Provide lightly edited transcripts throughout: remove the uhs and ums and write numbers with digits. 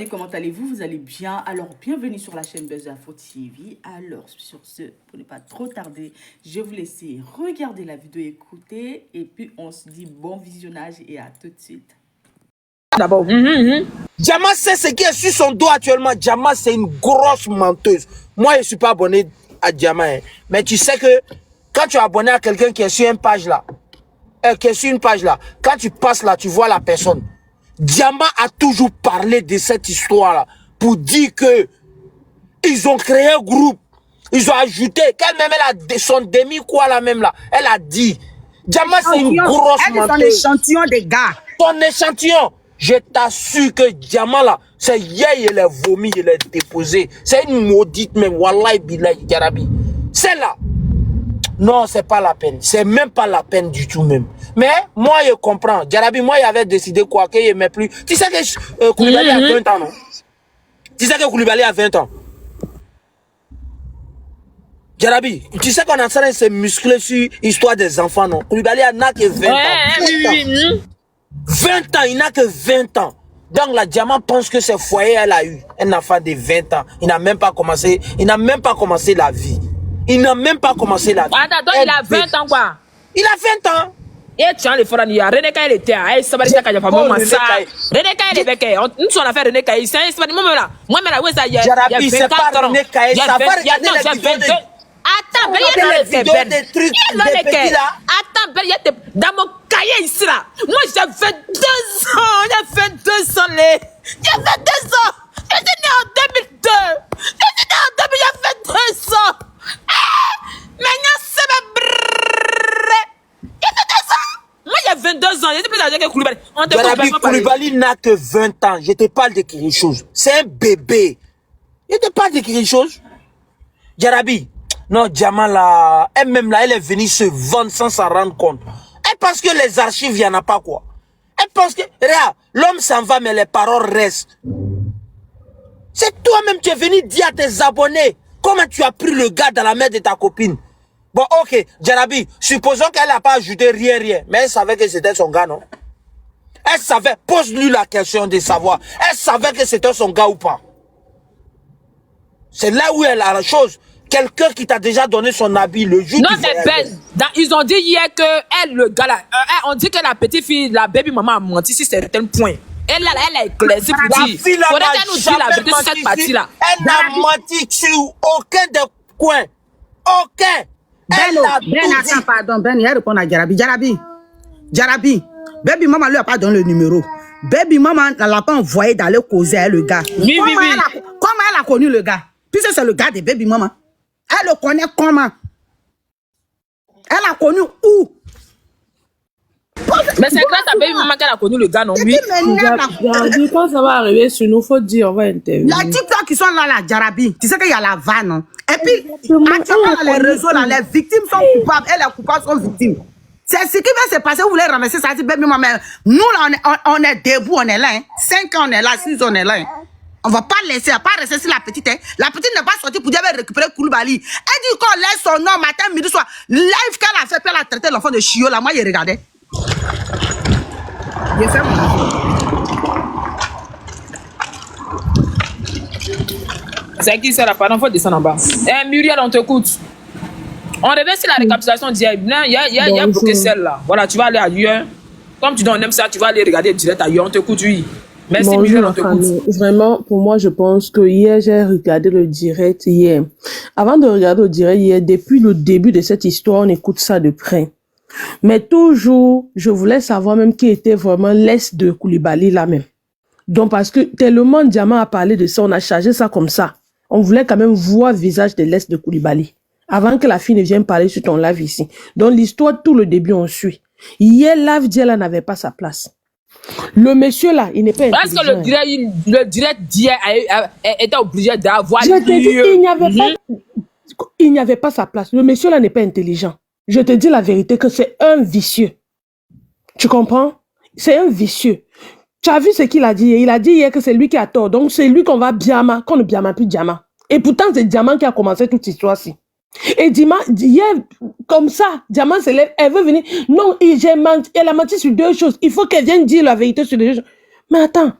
abonnés, comment allez-vous? Vous allez bien? Alors, bienvenue sur la chaîne Buzz Info TV. Alors, sur ce, pour ne pas trop tarder, je vais vous laisser regarder la vidéo, écouter, et puis on se dit bon visionnage et à tout de suite. D'abord, Diamant sait ce qui est sur son dos actuellement. Diamant, c'est une grosse menteuse. Moi, je ne suis pas abonné à Diamant. Hein. Mais tu sais que quand tu es abonné à quelqu'un qui est sur une page là, quand tu passes là, tu vois la personne. Diamant a toujours parlé de cette histoire-là pour dire que ils ont créé un groupe. Ils ont ajouté, qu'elle-même, elle a son demi quoi là même là. Elle a dit, Diamant, c'est une grosse menteuse. Elle est son échantillon des gars. Ton échantillon. Je t'assure que Diamant là, c'est hier il est vomi, il est déposé. C'est une maudite même. Wallahi billahi Jarabi. C'est là. Non, c'est pas la peine. C'est même pas la peine du tout même. Mais moi, je comprends. Jarabi, moi, il avait décidé quoi qu'il n'aimait plus. Tu sais que Koulibaly a 20 ans, non? Tu sais que Koulibaly a 20 ans. Jarabi, tu sais qu'on est en train de se muscler sur l'histoire des enfants, non? Koulibaly n'a que 20 ans. 20 ans, il n'a que 20 ans. Donc la Diamant pense que ce foyer, elle a eu un enfant de 20 ans. Il n'a même pas commencé la vie. Il n'a même pas commencé la vie. Attends, il a 20 ans quoi? Il a 20 ans. Et tu as les forats, il y a René Kaye était à Sabari Kaya Pamoma ça. René Kaye est béqué. Nous sommes affaire René Kaye, c'est un moment là. Moi, mais là, où ça y est? Jarabi, c'est pas René Kaye, ça va regarder les vidéos de... Attends, mais il y a des vidéos, des trucs, des petits là. Attends, il y a des... Dans mon cahier ici là. Moi, j'ai fait 2 ans. J'ai fait 2 ans, les... J'ai fait 2 ans. Je suis né en 2002. Je suis né en 2000, j'ai fait 2 ans. Maintenant, c'est ma brrrr. J'ai fait 2 ans. Moi, j'ai 22 ans. J'ai plus d'argent que Koulibaly. Jarabi, Koulibaly n'a que 20 ans. Je te parle de quelque chose. C'est un bébé. Je te parle de quelque chose. Jarabi. Non, Diamant là, elle-même là, elle est venue se vendre sans s'en rendre compte. Elle pense que les archives, il n'y en a pas quoi. Elle pense que, regarde, l'homme s'en va, mais les paroles restent. C'est toi-même qui es venu dire à tes abonnés comment tu as pris le gars dans la main de ta copine. Bon, ok, Jarabi, supposons qu'elle n'a pas ajouté rien, mais elle savait que c'était son gars, non? Elle savait, pose-lui la question de savoir, elle savait que c'était son gars ou pas. C'est là où elle a la chose. Quelqu'un qui t'a déjà donné son habit le jour non, mais Ben, ils ont dit hier que elle, le gars là, on dit que la petite fille, la baby maman a menti sur certains points. Elle a éclairci pour dire. Faudrait qu'elle nous dise la vérité sur cette partie-là. Elle n'a menti sur aucun des coins. Aucun. Attends, pardon, Ben, il répond à Jarabi. Jarabi, baby maman lui a pas donné le numéro. Baby maman ne l'a pas envoyé d'aller causer avec le gars. Oui. Comment elle a connu le gars? Puisque c'est le gars de baby maman. Elle le connaît comment? Elle a connu où? Mais c'est grâce à baby maman qu'elle a connu le gars, non? Oui. Quand ça va arriver sur nous, il faut dire, on va intervenir. La TikTok qui sont là, la Jarabi, tu sais qu'il y a la vanne. Hein? Et puis, actuellement, dans les réseaux, là, les victimes sont coupables et les coupables sont victimes. C'est ce qui va se passer, vous voulez ramasser ça, dit baby maman. Nous, là, on est debout, on est là. Hein? 5 ans, on est là, 6 ans, on est là. Hein? On va pas laisser, pas rester sur la petite. Hein. La petite n'est pas sortie pour dire récupérer Koulibaly. Elle dit qu'on laisse son nom matin, midi, soir. Live qu'elle a fait, puis elle a traité l'enfant de chiot. Là, moi, je regardais. J'ai fait mon C'est qui ça là? Pardon, faut descendre en bas. Muriel, on t'écoute. On revient sur la récapitulation d'hier. Il y a bloqué celle-là. Voilà, tu vas aller ailleurs. Comme tu donnes ça, tu vas aller regarder direct ailleurs. On t'écoute, oui. Merci, Muriel, on t'écoute. Vraiment, pour moi, je pense que hier, j'ai regardé le direct hier. Avant de regarder le direct hier, depuis le début de cette histoire, on écoute ça de près. Mais toujours, je voulais savoir même qui était vraiment l'est de Koulibaly là même. Donc, parce que tellement Diamant a parlé de ça, on a chargé ça comme ça. On voulait quand même voir le visage de l'est de Koulibaly. Avant que la fille ne vienne parler sur ton live ici. Donc, l'histoire, tout le début, on suit. Hier, Live Diela n'avait pas sa place. Le monsieur là, il n'est pas intelligent. Est-ce que le direct d'hier était obligé d'avoir... Je te dis, il n'y avait pas sa place. Le monsieur là n'est pas intelligent. Je te dis la vérité que c'est un vicieux. Tu comprends? C'est un vicieux. Tu as vu ce qu'il a dit? Il a dit hier que c'est lui qui a tort. Donc c'est lui qu'on va Biama, qu'on ne Biama plus Diamant. Et pourtant c'est Diamant qui a commencé toute cette histoire-ci. Et hier, comme ça, Diamant se lève, elle veut venir. Non, j'ai menti. Elle a menti sur 2 choses. Il faut qu'elle vienne dire la vérité sur 2 choses. Mais attends,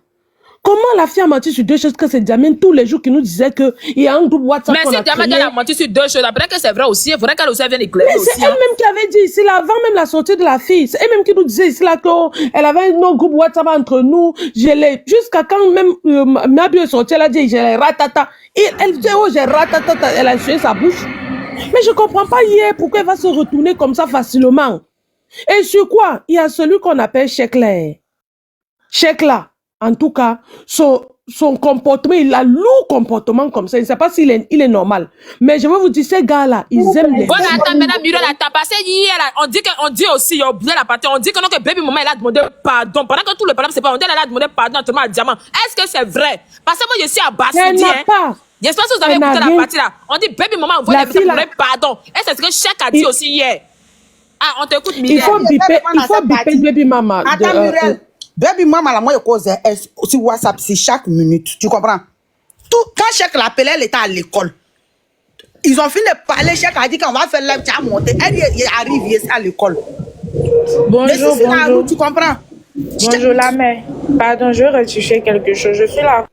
Comment la fille a menti sur deux choses que c'est Diamine tous les jours qui nous disait qu'il y a un groupe WhatsApp Mais qu'on si a Diamine créé. a menti sur deux choses, après que c'est vrai aussi, il faudrait qu'elle aussi vienne éclairer Mais c'est aussi. Hein. elle-même qui avait dit ici, là, avant même la sortie de la fille. C'est elle-même qui nous disait ici, là, qu'elle avait un groupe WhatsApp entre nous. Jusqu'à quand même Mabi est sortie, elle a dit, j'ai les ratata. Et elle dit, oh, j'ai ratata. Elle a essuyé sa bouche. Mais je comprends pas hier pourquoi elle va se retourner comme ça facilement. Et sur quoi? Il y a celui qu'on appelle Chekla. Chekla, en tout cas, son comportement, il a lourd comportement comme ça. Je ne sais pas s'il est normal. Mais je vais vous dire, ces gars-là, ils aiment les... Bon, attends, madame Muriel, attends, parce que hier, on dit aussi, il y a oublié la partie, on dit que non, que baby maman, elle a demandé pardon. Pendant que tout le problème, c'est pas, on dit qu'elle a demandé pardon à à Diamant. Est-ce que c'est vrai? Parce que moi, je suis à Elle Bassoudi, n'a hein. pas. J'espère que vous avez Elle n'a écouté la rien. partie là. On dit baby maman, on voit La les fille, là. demander pardon. Et c'est ce que Cheikh a dit aussi hier. Ah, on t'écoute, Il Muriel. faut biper partie. baby mama. Attends, Muriel. Baby maman, là, moi, je cause sur WhatsApp, c'est chaque minute. Tu comprends? Quand Cheikh l'appelait, elle était à l'école. Ils ont fini de parler. Cheikh a dit qu'on va faire live, tu as monté. Elle il arrive, il est à l'école. Bonjour, C'est la bonjour. route, tu comprends? Bonjour la mère. Pardon, je vais retoucher quelque chose. Je suis là.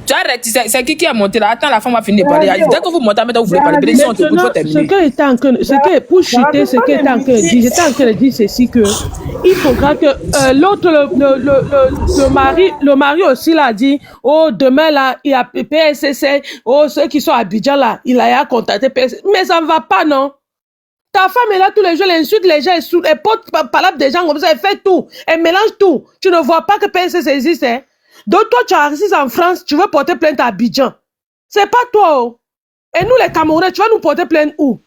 Tu as arrêté, c'est qui a monté là? Attends, la femme va finir de parler. Dès que vous montez, maintenant vous voulez parler. Bénédiction, on te Maintenant, faut terminer. pour chuter, ce qu'elle était en train de dire, j'étais en train de dire ceci que il faudra que l'autre, le mari aussi l'a dit, oh, demain là, il y a PSC, oh, ceux qui sont à Abidjan là, il a contacté PSC. Mais ça ne va pas, non? Ta femme est là tous les jours, elle insulte les gens, elle porte parole des gens comme ça, elle fait tout, elle mélange tout. Tu ne vois pas que PSC existe, hein? Donc toi, tu as réussi en France, tu veux porter plainte à Abidjan. C'est pas toi, oh. Et nous, les Camerounais, tu vas nous porter plainte où?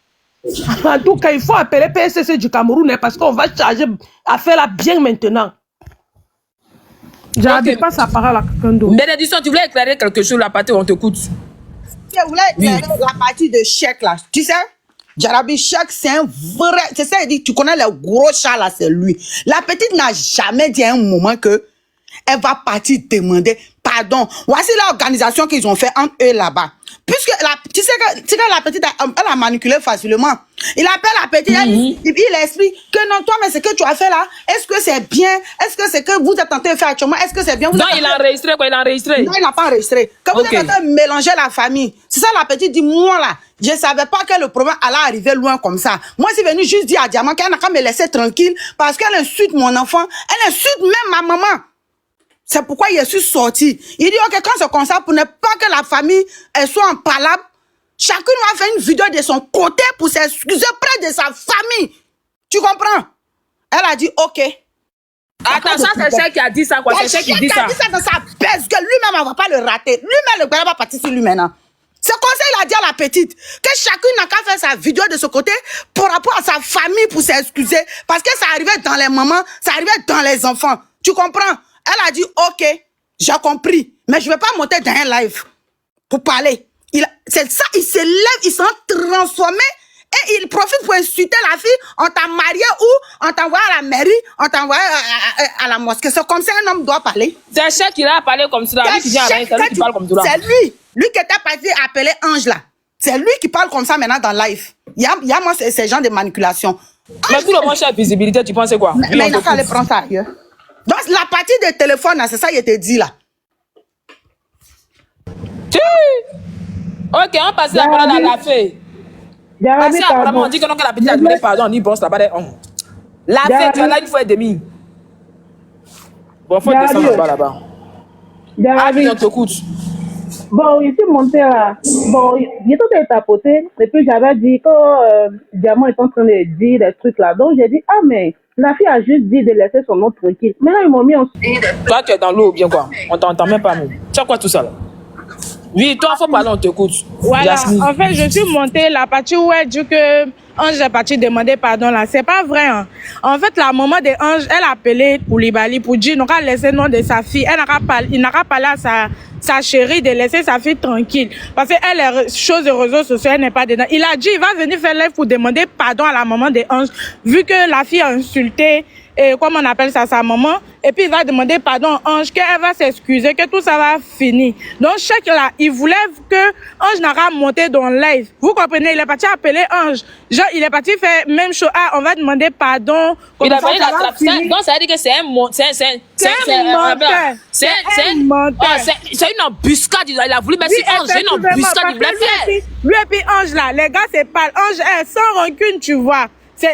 En tout cas, il faut appeler PSC du Cameroun, hein, parce qu'on va charger à faire la bien maintenant. J'arrive pas sa parole à quelqu'un d'autre. Bénédiction, tu voulais éclairer quelque chose, la partie, on t'écoute. Je voulais éclairer la partie de Cheikh là. Tu sais, Jarabi Cheikh, c'est un vrai. C'est ça, il dit, tu connais le gros chat là, c'est lui. La petite n'a jamais dit à un moment que elle va partir demander pardon. Voici l'organisation qu'ils ont fait entre eux là-bas. Puisque tu sais que la petite, elle a manipulé facilement. Il appelle la petite, il explique que non, toi, mais ce que tu as fait là, est-ce que c'est bien? Est-ce que c'est que vous êtes en train de faire actuellement? Est-ce que c'est bien? Non, il a enregistré quoi? Il a enregistré. Non, il n'a pas enregistré. Que vous êtes en train de mélanger la famille. C'est ça, la petite dit, moi là, je ne savais pas que le problème allait arriver loin comme ça. Moi, je suis venue juste dire à Diamant qu'elle n'a qu'à me laisser tranquille parce qu'elle insulte mon enfant. Elle insulte même ma maman. C'est pourquoi il suis sorti. Il dit, ok, quand c'est comme ça, pour ne pas que la famille elle soit en palabre, chacune va faire une vidéo de son côté pour s'excuser près de sa famille. Tu comprends? Elle a dit, ok. Attends, ça c'est Cheikh qui a dit ça, quoi. C'est Cheikh qui dit ça. Il a dit ça dans sa baisse, que lui-même, on va pas le rater. Lui-même, le gars va partir sur lui maintenant. C'est comme ça il a dit à la petite que chacune n'a qu'à faire sa vidéo de ce côté par rapport à sa famille pour s'excuser. Parce que ça arrivait dans les mamans, ça arrivait dans les enfants. Tu comprends? Elle a dit, ok, j'ai compris, mais je ne vais pas monter dans un live pour parler. C'est ça, il se lève, il s'en transformé et il profite pour insulter la fille. On t'a marié où? On t'envoie à la mairie, on t'envoie à la mosquée. C'est comme ça un homme doit parler. C'est Cheikh qui a parlé comme ça. Lui qui dit rien, c'est lui qui parle comme ça. C'est lui qui était parti appeler Ange là. C'est lui qui parle comme ça maintenant dans live. Il y a moi, ces gens de manipulation. Mais tout le monde cherche visibilité, tu penses quoi? Mais il n'a qu'à aller prendre ça ailleurs. Donc, la partie de téléphone, c'est ça, il te dit là. Ok, on passe la parole à la fée. Parce qu'apparemment, on dit que non, que la petite a demandé pardon, on dit bon, ça va être on. La fée, tu as là une fois et demie. Bon, faut descendre là-bas. Ah, puis on t'écoute. Bon, je suis montée là. Bon, j'ai tout été tapoté. Et puis j'avais dit que Diamant est en train de dire des trucs là. Donc j'ai dit, ah, mais la fille a juste dit de laisser son nom tranquille. Maintenant, ils m'ont mis en... Toi, tu es dans l'eau ou bien quoi? On t'entend même pas, nous. Tu as quoi tout ça là? Oui, toi, faut parler, on t'écoute. Voilà. Yasmine. En fait, je suis montée la partie où elle dit que Ange est partie demander pardon là. C'est pas vrai. Hein. En fait, la maman de Ange, elle a appelé Koulibaly pour dire, n'a qu'à laisser le nom de sa fille. Il n'a qu'à parler à sa chérie de laisser sa fille tranquille. Parce qu'elle, les choses de réseaux sociaux, elle n'est pas dedans. Il a dit, il va venir faire live pour demander pardon à la maman de Ange, vu que la fille a insulté et comment on appelle ça, sa maman, et puis il va demander pardon à Ange, qu'elle va s'excuser, que tout ça va finir. Donc, chaque là, il voulait que Ange n'a pas monté dans le live. Vous comprenez, il est parti appeler Ange. Genre, il est parti faire même chose. Ah, on va demander pardon. Il a fallu la trappe. Donc, ça veut dire que c'est un menteur. C'est une embuscade. Il a voulu mettre Ange. C'est une embuscade. Il voulait faire. Lui et puis Ange là, les gars, c'est pas. Ange est sans rancune, tu vois.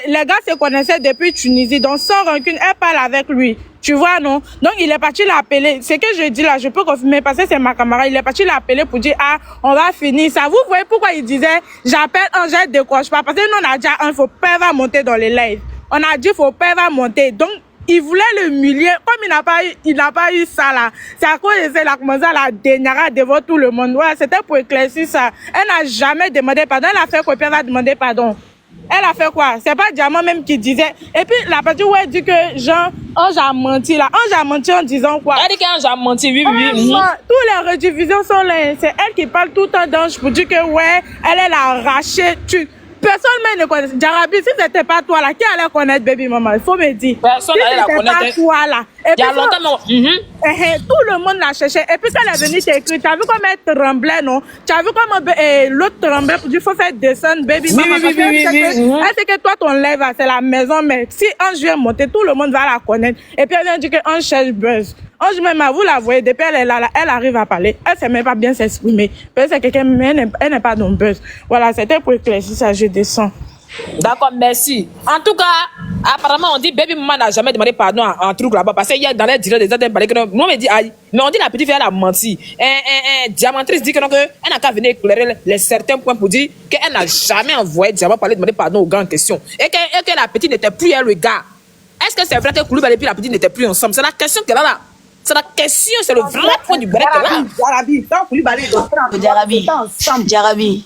Les gars se connaissaient depuis Tunisie, donc sans rancune, elle parle avec lui. Tu vois, non? Donc, il est parti l'appeler. C'est que je dis là, je peux confirmer parce que c'est ma camarade. Il est parti l'appeler pour dire, ah, on va finir ça. Vous voyez pourquoi il disait, j'appelle Ange, elle décroche pas. Parce que nous, on a dit, il faut pas va monter dans les lives. On a dit, faut pas va monter. Donc, il voulait le humilier. Comme il n'a pas eu ça là. C'est à cause de ça, il a commencé à la dénigrer devant tout le monde. Ouais, c'était pour éclaircir ça. Elle n'a jamais demandé pardon. Elle a fait quoi? Elle va demander pardon. Elle a fait quoi? C'est pas Diamant même qui disait. Et puis la partie où elle dit que Jean, Ange a menti là. Ange a menti en disant quoi? Elle dit qu'Ange a menti, oui. Tous les rediffusions sont là. C'est elle qui parle tout le temps d'Ange pour dire que ouais, elle l'a arraché. Personne même ne connaît. Jarabi, si c'était pas toi là, qui allait connaître Baby Maman? Il faut me dire. Personne n'allait la connaître. Si c'était pas toi là. Et il y a longtemps, tout le monde l'a cherché. Et puis quand elle est venue t'écrire, tu as vu comment elle tremblait, non? Tu as vu comment l'autre tremblait pour dire qu'il faut faire descendre Baby Maman. Elle sait que toi, ton live, c'est la maison, mais si Ange vient monter, tout le monde va la connaître. Et puis elle vient dire que Ange cherche buzz. Ange même, vous la voyez, depuis elle arrive à parler. Elle sait même pas bien s'exprimer. Peut-être c'est quelqu'un, mais elle n'est pas dans le buzz. Voilà, c'était pour éclaircir ça, je descends. D'accord, merci. En tout cas, apparemment, on dit Baby Maman n'a jamais demandé pardon en truc là-bas. Parce qu'il y a dans les directs des autres que nous, on dit aïe. Mais on dit la petite fille, elle a menti. Diamantrice dit que non, elle n'a qu'à venir éclairer les certains points pour dire qu'elle n'a jamais envoyé Diamant parler demander pardon aux gars en question. Et que la petite n'était plus elle, le gars. Est-ce que c'est vrai que Koulibaly et la petite n'étaient plus ensemble? C'est la question qu'elle a là. C'est la question, c'est le vrai point du break là. Jarabi.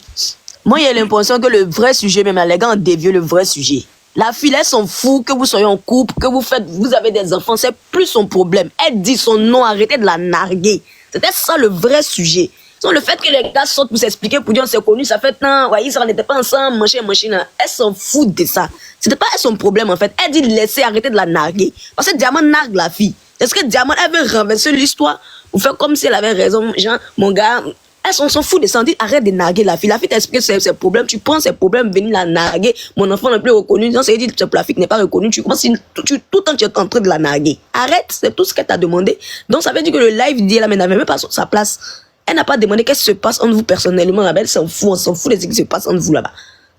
Moi, il y a l'impression que le vrai sujet, même les gars ont dévié le vrai sujet. La fille, elle s'en fout que vous soyez en couple, que vous avez des enfants, c'est plus son problème. Elle dit son nom, arrêtez de la narguer. C'était ça le vrai sujet. Donc, le fait que les gars sortent pour s'expliquer, pour dire on s'est connus, ça fait tant, voyez, ça n'était pas ensemble, machin, elle s'en fout de ça. C'était pas son problème en fait. Elle dit laissez arrêter de la narguer. Parce que Diamant nargue la fille. Est-ce que Diamant, elle veut renverser l'histoire pour faire comme si elle avait raison, genre, mon gars, elle s'en fout de ça. On dit arrête de narguer la fille. La fille t'explique ses problèmes, tu prends ses problèmes, venir la narguer. Mon enfant n'est plus reconnu. Donc, ça dit que la fille n'est pas reconnue. Tu commences, tout le temps, tu es en train de la narguer. Arrête, c'est tout ce qu'elle t'a demandé. Donc, ça veut dire que le live dit, elle n'avait même pas sa place. Elle n'a pas demandé qu'est-ce qui se passe entre vous personnellement. Elle s'en fout, on s'en fout de ce qui se passe entre vous là-bas.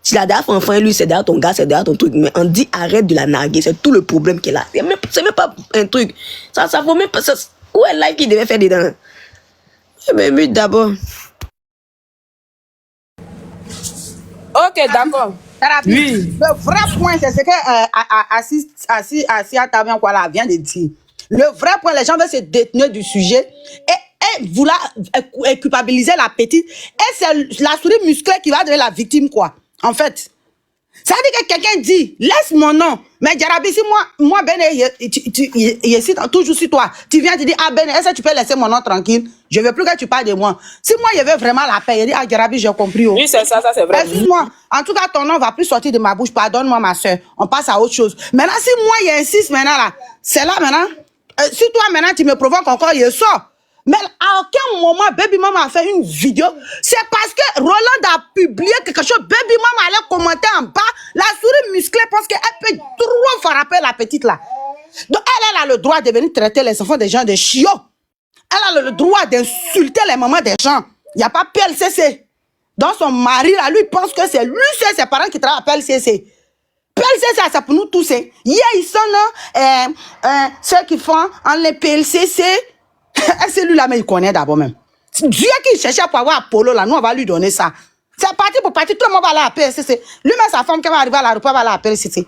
Si la dernière enfant et lui, c'est derrière ton gars, c'est derrière ton truc. Mais on dit arrête de la narguer. C'est tout le problème qu'elle a. C'est même pas un truc. Ça vaut même pas. Où est le live qui devait faire dedans? Mais mute d'abord. Ok, d'accord. Oui. Le vrai point, c'est ce que Assia Tabian vient de dire. Le vrai point, les gens veulent se détenir du sujet et vouloir culpabiliser la petite. Et c'est la souris musclée qui va devenir la victime, quoi. En fait. Ça veut dire que quelqu'un dit, laisse mon nom. Mais Jarabi, si moi, Ben, toujours sur toi, tu viens te dire, ah Ben, est-ce que tu peux laisser mon nom tranquille? Je veux plus que tu parles de moi. Si moi, il y avait vraiment la paix, il dit, ah Jarabi, j'ai compris. Oh. Oui, c'est ça, c'est vrai. Excuse-moi. En tout cas, ton nom va plus sortir de ma bouche. Pardonne-moi, ma soeur. On passe à autre chose. Maintenant, si moi, il insiste maintenant là, c'est là maintenant. Si toi, maintenant, tu me provoques encore, il sort. Mais à aucun moment, Baby Mama a fait une vidéo. C'est parce que Roland a publié quelque chose. Baby Mama allait commenter en bas. La souris musclée parce qu'elle peut trop frapper la petite là. Donc elle a le droit de venir traiter les enfants des gens de chiots. Elle a le droit d'insulter les mamans des gens. Il n'y a pas PLCC. Donc son mari là, lui pense que c'est lui, c'est ses parents qui travaillent à PLCC. PLCC, c'est pour nous tous. Hier, ils sont ceux qui font en les PLCC. C'est lui-là, mais il connaît d'abord même. Dieu qui cherchait pour avoir Apollo, là, nous, on va lui donner ça. C'est parti pour partir, tout le monde va aller à PLCC. Lui-même, sa femme qui va arriver à l'aéroport va aller à PLCC.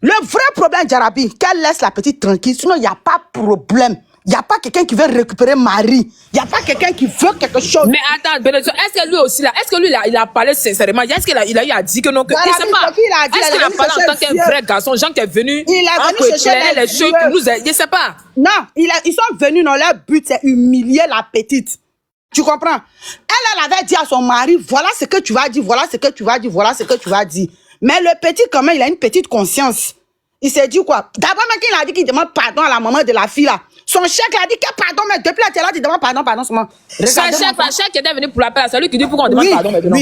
Le vrai problème, Jarabi, qu'elle laisse la petite tranquille, sinon, il n'y a pas de problème. Il n'y a pas quelqu'un qui veut récupérer Marie. Il n'y a pas quelqu'un qui veut quelque chose. Mais attends, est-ce que lui aussi, là, est-ce que lui, il a parlé sincèrement? Est-ce qu'il a eu à dire que non, que je sais pas. Est-ce qu'il a parlé en tant qu'un vrai garçon, Jean qui est venu, éclairer les choses pour nous aider, je sais pas. Non, ils sont venus dans leur but, c'est humilier la petite. Tu comprends? Elle avait dit à son mari, voilà ce que tu vas dire, voilà ce que tu vas dire, voilà ce que tu vas dire. Mais le petit, quand même, il a une petite conscience. Il s'est dit quoi? D'abord, même qu'il a dit qu'il demande pardon à la maman de la fille là. Son chèque a dit que pardon, mais depuis là, tu es là, tu demandes pardon seulement. C'est chèque qui était venu pour l'appel, c'est lui qui dit pourquoi on demande pardon maintenant.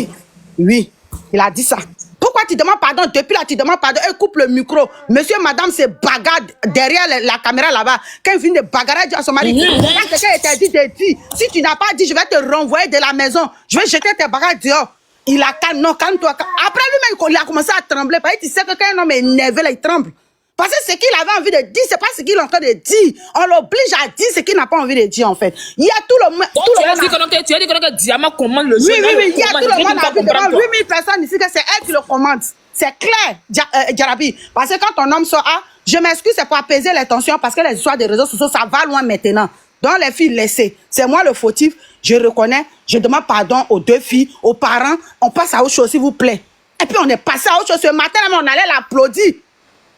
Oui, il a dit ça. Pourquoi tu demandes pardon? Depuis là, tu demandes pardon. Elle coupe le micro. Monsieur, madame, se bagarre derrière la caméra là-bas. Quand il vient de bagarrer, elle dit à son mari, quelqu'un était dit de dire, si tu n'as pas dit, je vais te renvoyer de la maison. Je vais jeter tes bagages dehors. Il a calme, non, calme-toi. Après lui-même, il a commencé à trembler. Parce que tu sais que quand un homme est énervé, là, il tremble. Parce que ce qu'il avait envie de dire, c'est pas ce qu'il est en train de dire. On l'oblige à dire ce qu'il n'a pas envie de dire, en fait. Il y a tout le monde. Tu as dit que Diamant commande le jeu. Oui, il y a tout le monde a vu devant 8000 personnes ici que c'est elle qui le commande. C'est clair, Jarabi. Parce que quand ton homme sort, je m'excuse, c'est pour apaiser les tensions parce que les histoires des réseaux sociaux, ça va loin maintenant. Donc les filles, laissez. C'est moi le fautif, je reconnais. Je demande pardon aux deux filles, aux parents. On passe à autre chose, s'il vous plaît. Et puis on est passé à autre chose. Ce matin, on allait l'applaudir.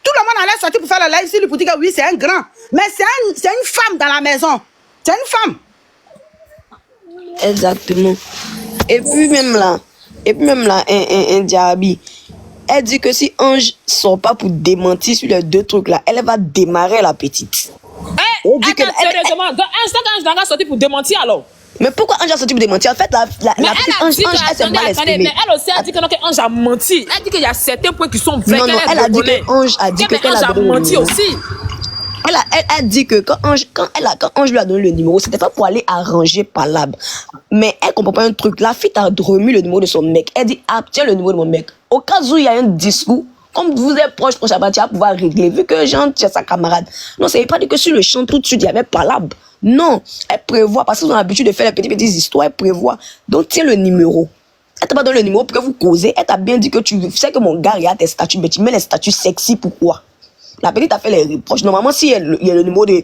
Tout le monde allait sortir pour faire le live ici, pour dire que oui, c'est un grand. Mais c'est une femme dans la maison. C'est une femme. Exactement. Et puis même là, un Jarabi, elle dit que si Ange sort pas pour démentir sur les deux trucs là, elle va démarrer la petite. Attends, sérieusement, Ange n'a sorti pour démentir alors. Mais pourquoi Ange a sorti pour démentir? En fait, la petite Ange, elle s'est mal exprimée. Mais elle aussi a dit que Ange a menti. Elle dit qu'il y a certains points qui sont vrais. Non, elle a dit que Ange a dit qu'elle a menti aussi. Elle dit que quand Ange lui a donné le numéro, c'était pas pour aller arranger Palab. Mais elle comprend pas un truc. La fille t'a remis le numéro de son mec. Elle dit, tiens le numéro de mon mec. Au cas où il y a un discours, comme vous êtes proche, tu vas pouvoir régler. Vu que Jean, tu es sa camarade. Non, ça veut pas dire que sur le champ, tout de suite, il y avait Palab. Non, elle prévoit, parce qu'ils ont l'habitude de faire les petites histoires, elle prévoit. Donc, tiens le numéro. Elle t'a pas donné le numéro pour que vous causez. Elle t'a bien dit que tu sais que mon gars regarde tes statuts, mais tu mets les statuts sexy, pourquoi? La petite a fait les reproches. Normalement, si il y a le numéro du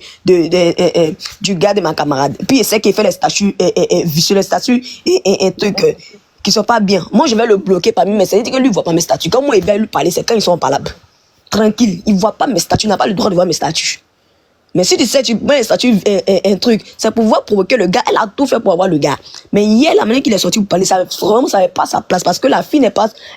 gars de ma camarade, puis il sait qu'il fait les statuts, sur les statuts, un truc qui sont pas bien. Moi, je vais le bloquer parmi mes statuts. Il dit que lui, il voit pas mes statuts. Quand moi, il va lui parler, c'est quand ils sont pas là. Tranquille, il voit pas mes statuts, il n'a pas le droit de voir mes statuts. Mais si tu sais, tu mets les statuts, un truc, c'est pour pouvoir provoquer le gars. Elle a tout fait pour avoir le gars. Mais hier, la manière qu'il est sorti pour parler, ça vraiment, ça n'avait pas sa place. Parce que la fille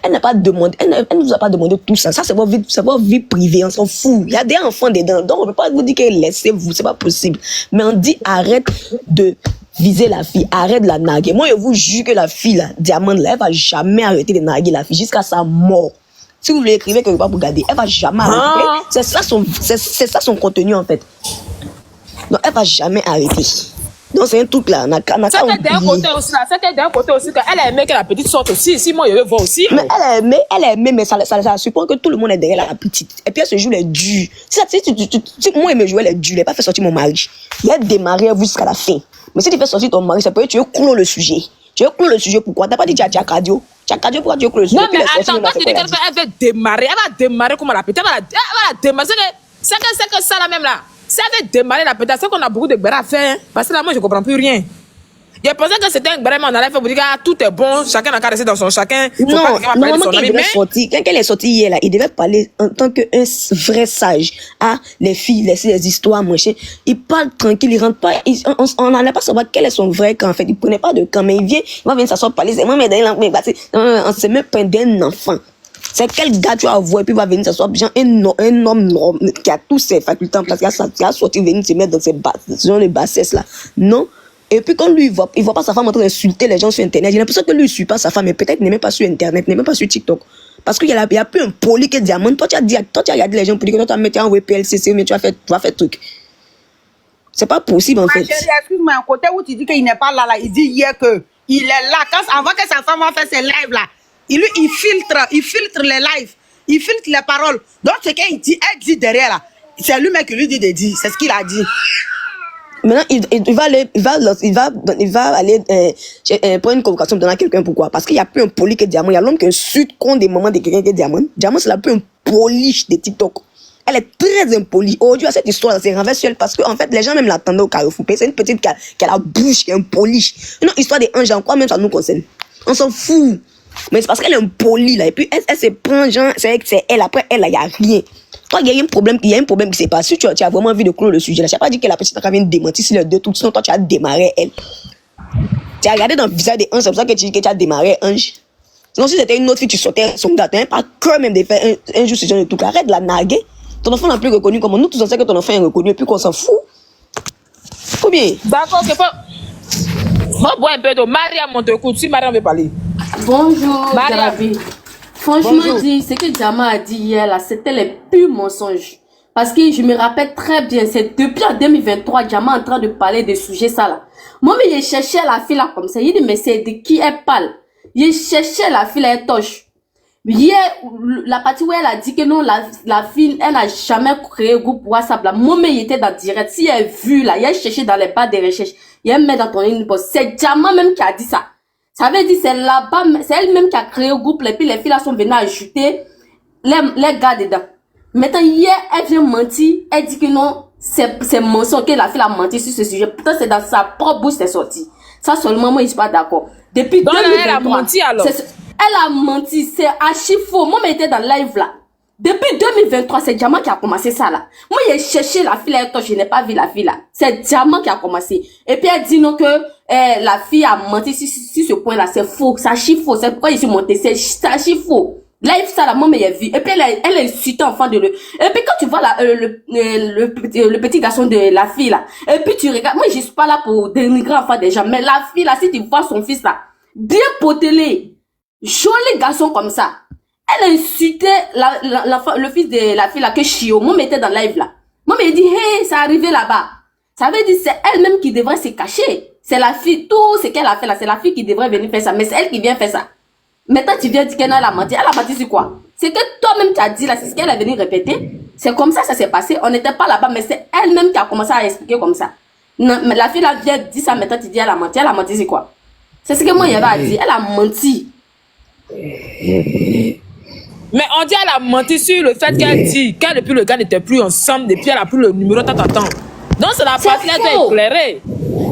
elle n'a pas demandé, elle ne nous a pas demandé tout ça. Ça, c'est votre vie privée, on s'en fout. Il y a des enfants dedans. Donc, on ne peut pas vous dire que laissez-vous, c'est pas possible. Mais on dit, arrête de viser la fille, arrête de la narguer. Moi, je vous jure que la fille, là, Diamant, là, elle va jamais arrêter de narguer la fille jusqu'à sa mort. Si vous voulez écrire quelque part pour garder, elle va jamais arrêter. C'est ça son contenu en fait. Donc elle va jamais arrêter. Donc c'est un truc là. C'était d'un côté aussi qu'elle a aimé que la petite sorte aussi. Si moi je veux voir aussi. Mais elle a aimé, mais ça suppose que tout le monde est derrière la petite. Et puis elle se joue les durs. Si moi je me jouais les durs, je n'ai pas fait sortir mon mari. Il a démarré jusqu'à la fin. Mais si tu fais sortir ton mari, c'est parce que tu veux clore le sujet. Tu veux clore le sujet pourquoi? T'as pas dit tu as cardio. Tu as cardio pourquoi tu veux clore le sujet? Non mais attends, quand tu dis qu'elle va démarrer, elle va démarrer comment la petite? Elle va démarrer. C'est que ça là même là. Si elle veut démarrer la petite, c'est qu'on a beaucoup de bras à faire. Parce que là moi je comprends plus rien. Je pensais que c'était un vraiment on allait faire pour dire que tout est bon, chacun a qu'à rester dans son chacun. Non, normalement quand il devait sortir, quand elle est sortie hier là, il devait parler en tant qu'un vrai sage. Ah, les filles, laisser les histoires, machin. Il parle tranquille, il rentre pas, on n'allait pas savoir quel est son vrai camp en fait. Il prenait pas de camp, mais il va venir s'asseoir parler. C'est moi, mais on se met pas d'un enfant. C'est quel gars tu vas voir et puis il va venir s'asseoir, un homme qui a tous ses facultés en place, qui a sorti venir se mettre dans les bassesses là. Non. Et puis quand lui, il voit pas sa femme en train d'insulter les gens sur Internet, j'ai l'impression que lui, il suit pas sa femme, mais peut-être n'est même pas sur Internet, n'est même pas sur TikTok. Parce qu'il y a plus un poli que Diamant. Toi, tu as regardé les gens pour dire que toi, tu as mis en WPLCC, mais tu vas faire truc. C'est pas possible, en fait. Excuse-moi, un côté où tu dis qu'il n'est pas là, il dit hier qu'il est là. Avant que sa femme va faire ses lives là, il filtre les lives, il filtre les paroles. Donc, ce qu'il dit, elle dit derrière là, c'est lui-même qui lui dit de dire, c'est ce qu'il a dit. Maintenant, il va aller prendre une convocation pour donner à quelqu'un. Pourquoi? Parce qu'il n'y a plus un poli que Diamant. Il y a l'homme qui insulte contre des moments de quelqu'un qui est Diamant. Diamant, c'est la plus un polish de TikTok. Elle est très impolie. Aujourd'hui, cette histoire, c'est renversé sur elle parce qu'en fait, les gens même l'attendaient au Carrefour. C'est une petite qui a la bouche, qui est un polish. Une histoire des anges, en quoi même ça nous concerne? On s'en fout. Mais c'est parce qu'elle est impolie, là. Et puis, elle se prend, genre, c'est elle. Après, elle, il n'y a rien. Toi, il y a un problème qui s'est passé. Si tu as vraiment envie de clore le sujet, là, je n'ai pas dit que la petite vient de démentir sur les deux trucs. Sinon, toi, tu as démarré elle. Tu as regardé dans le visage des anges, c'est pour ça que tu dis que tu as démarré ange. Sinon, si c'était une autre fille, tu sortais son gars. Tu n'as pas cœur même de faire un jour ce genre de truc. Arrête de la narguer. Ton enfant n'a plus reconnu comment. Nous tous on sait que ton enfant est reconnu et puis qu'on s'en fout. Combien? D'accord, c'est pas. Moi, bois un peu d'eau. Maria, mon écoute. Si Maria veut parler. Bonjour, Maria. Jarabi. Franchement, Bonjour. dit, ce que Jama a dit hier, là, c'était les purs mensonges. Parce que je me rappelle très bien, c'est depuis en 2023, Jama est en train de parler de sujets ça là. Moi, mais il cherchait la fille là comme ça. Il dit, mais c'est de qui elle parle? Il cherchait la fille là, elle touche. Hier, la partie où elle a dit que non, la fille, elle n'a jamais créé un groupe WhatsApp là. Moi, mais il était dans direct. Si elle a vu là, il a cherché dans les barres de recherche. Il a mis dans ton inbox. C'est Jama même qui a dit ça. Ça veut dire c'est là-bas, c'est elle-même qui a créé un groupe. Et puis les filles là sont venues ajouter les gars dedans. Maintenant, hier, elle vient mentir. Elle dit que non, c'est mensonge que la fille a menti sur ce sujet. Pourtant, c'est dans sa propre bouche c'est sorti. Ça seulement, moi, je suis pas d'accord. Depuis Donc, 2023. elle a menti alors. Elle a menti, c'est archi faux. Moi, j'étais dans le live là. Depuis 2023, c'est Diamant qui a commencé ça là. Moi, j'ai cherché la fille là, je n'ai pas vu la fille là. C'est Diamant qui a commencé. Et puis, elle dit non que la fille a menti sur ce point là. C'est faux, c'est archi faux. C'est pourquoi je suis montée. C'est archi faux. Live ça là, moi, j'ai vu. Et puis, elle a insulté enfant de le. Et puis, quand tu vois le petit garçon de la fille là, et puis tu regardes, moi, je suis pas là pour dénigrer enfant des gens, mais la fille là, si tu vois son fils là, bien potelé. Joli garçon comme ça. Elle a insulté le fils de la fille là que Chio. Moi, m'était dans le live là. Moi, m'a dit, hey, ça arrivé là-bas. Ça veut dire c'est elle-même qui devrait se cacher. C'est la fille, tout ce qu'elle a fait là, c'est la fille qui devrait venir faire ça. Mais c'est elle qui vient faire ça. Maintenant, tu viens dire qu'elle a menti. Elle a menti sur quoi? C'est que toi-même tu as dit là, c'est ce qu'elle est venue répéter. C'est comme ça s'est passé. On n'était pas là-bas, mais c'est elle-même qui a commencé à expliquer comme ça. Non, mais la fille là vient dire ça, maintenant tu dis elle a menti. Elle a menti sur quoi? C'est ce que moi, il y avait à dire. Elle a menti. Mais on dit elle a menti sur le fait qu'elle dit qu'elle depuis le gars n'était plus ensemble, depuis elle a pris le numéro t'attends. Donc c'est la partie là doit éclairer.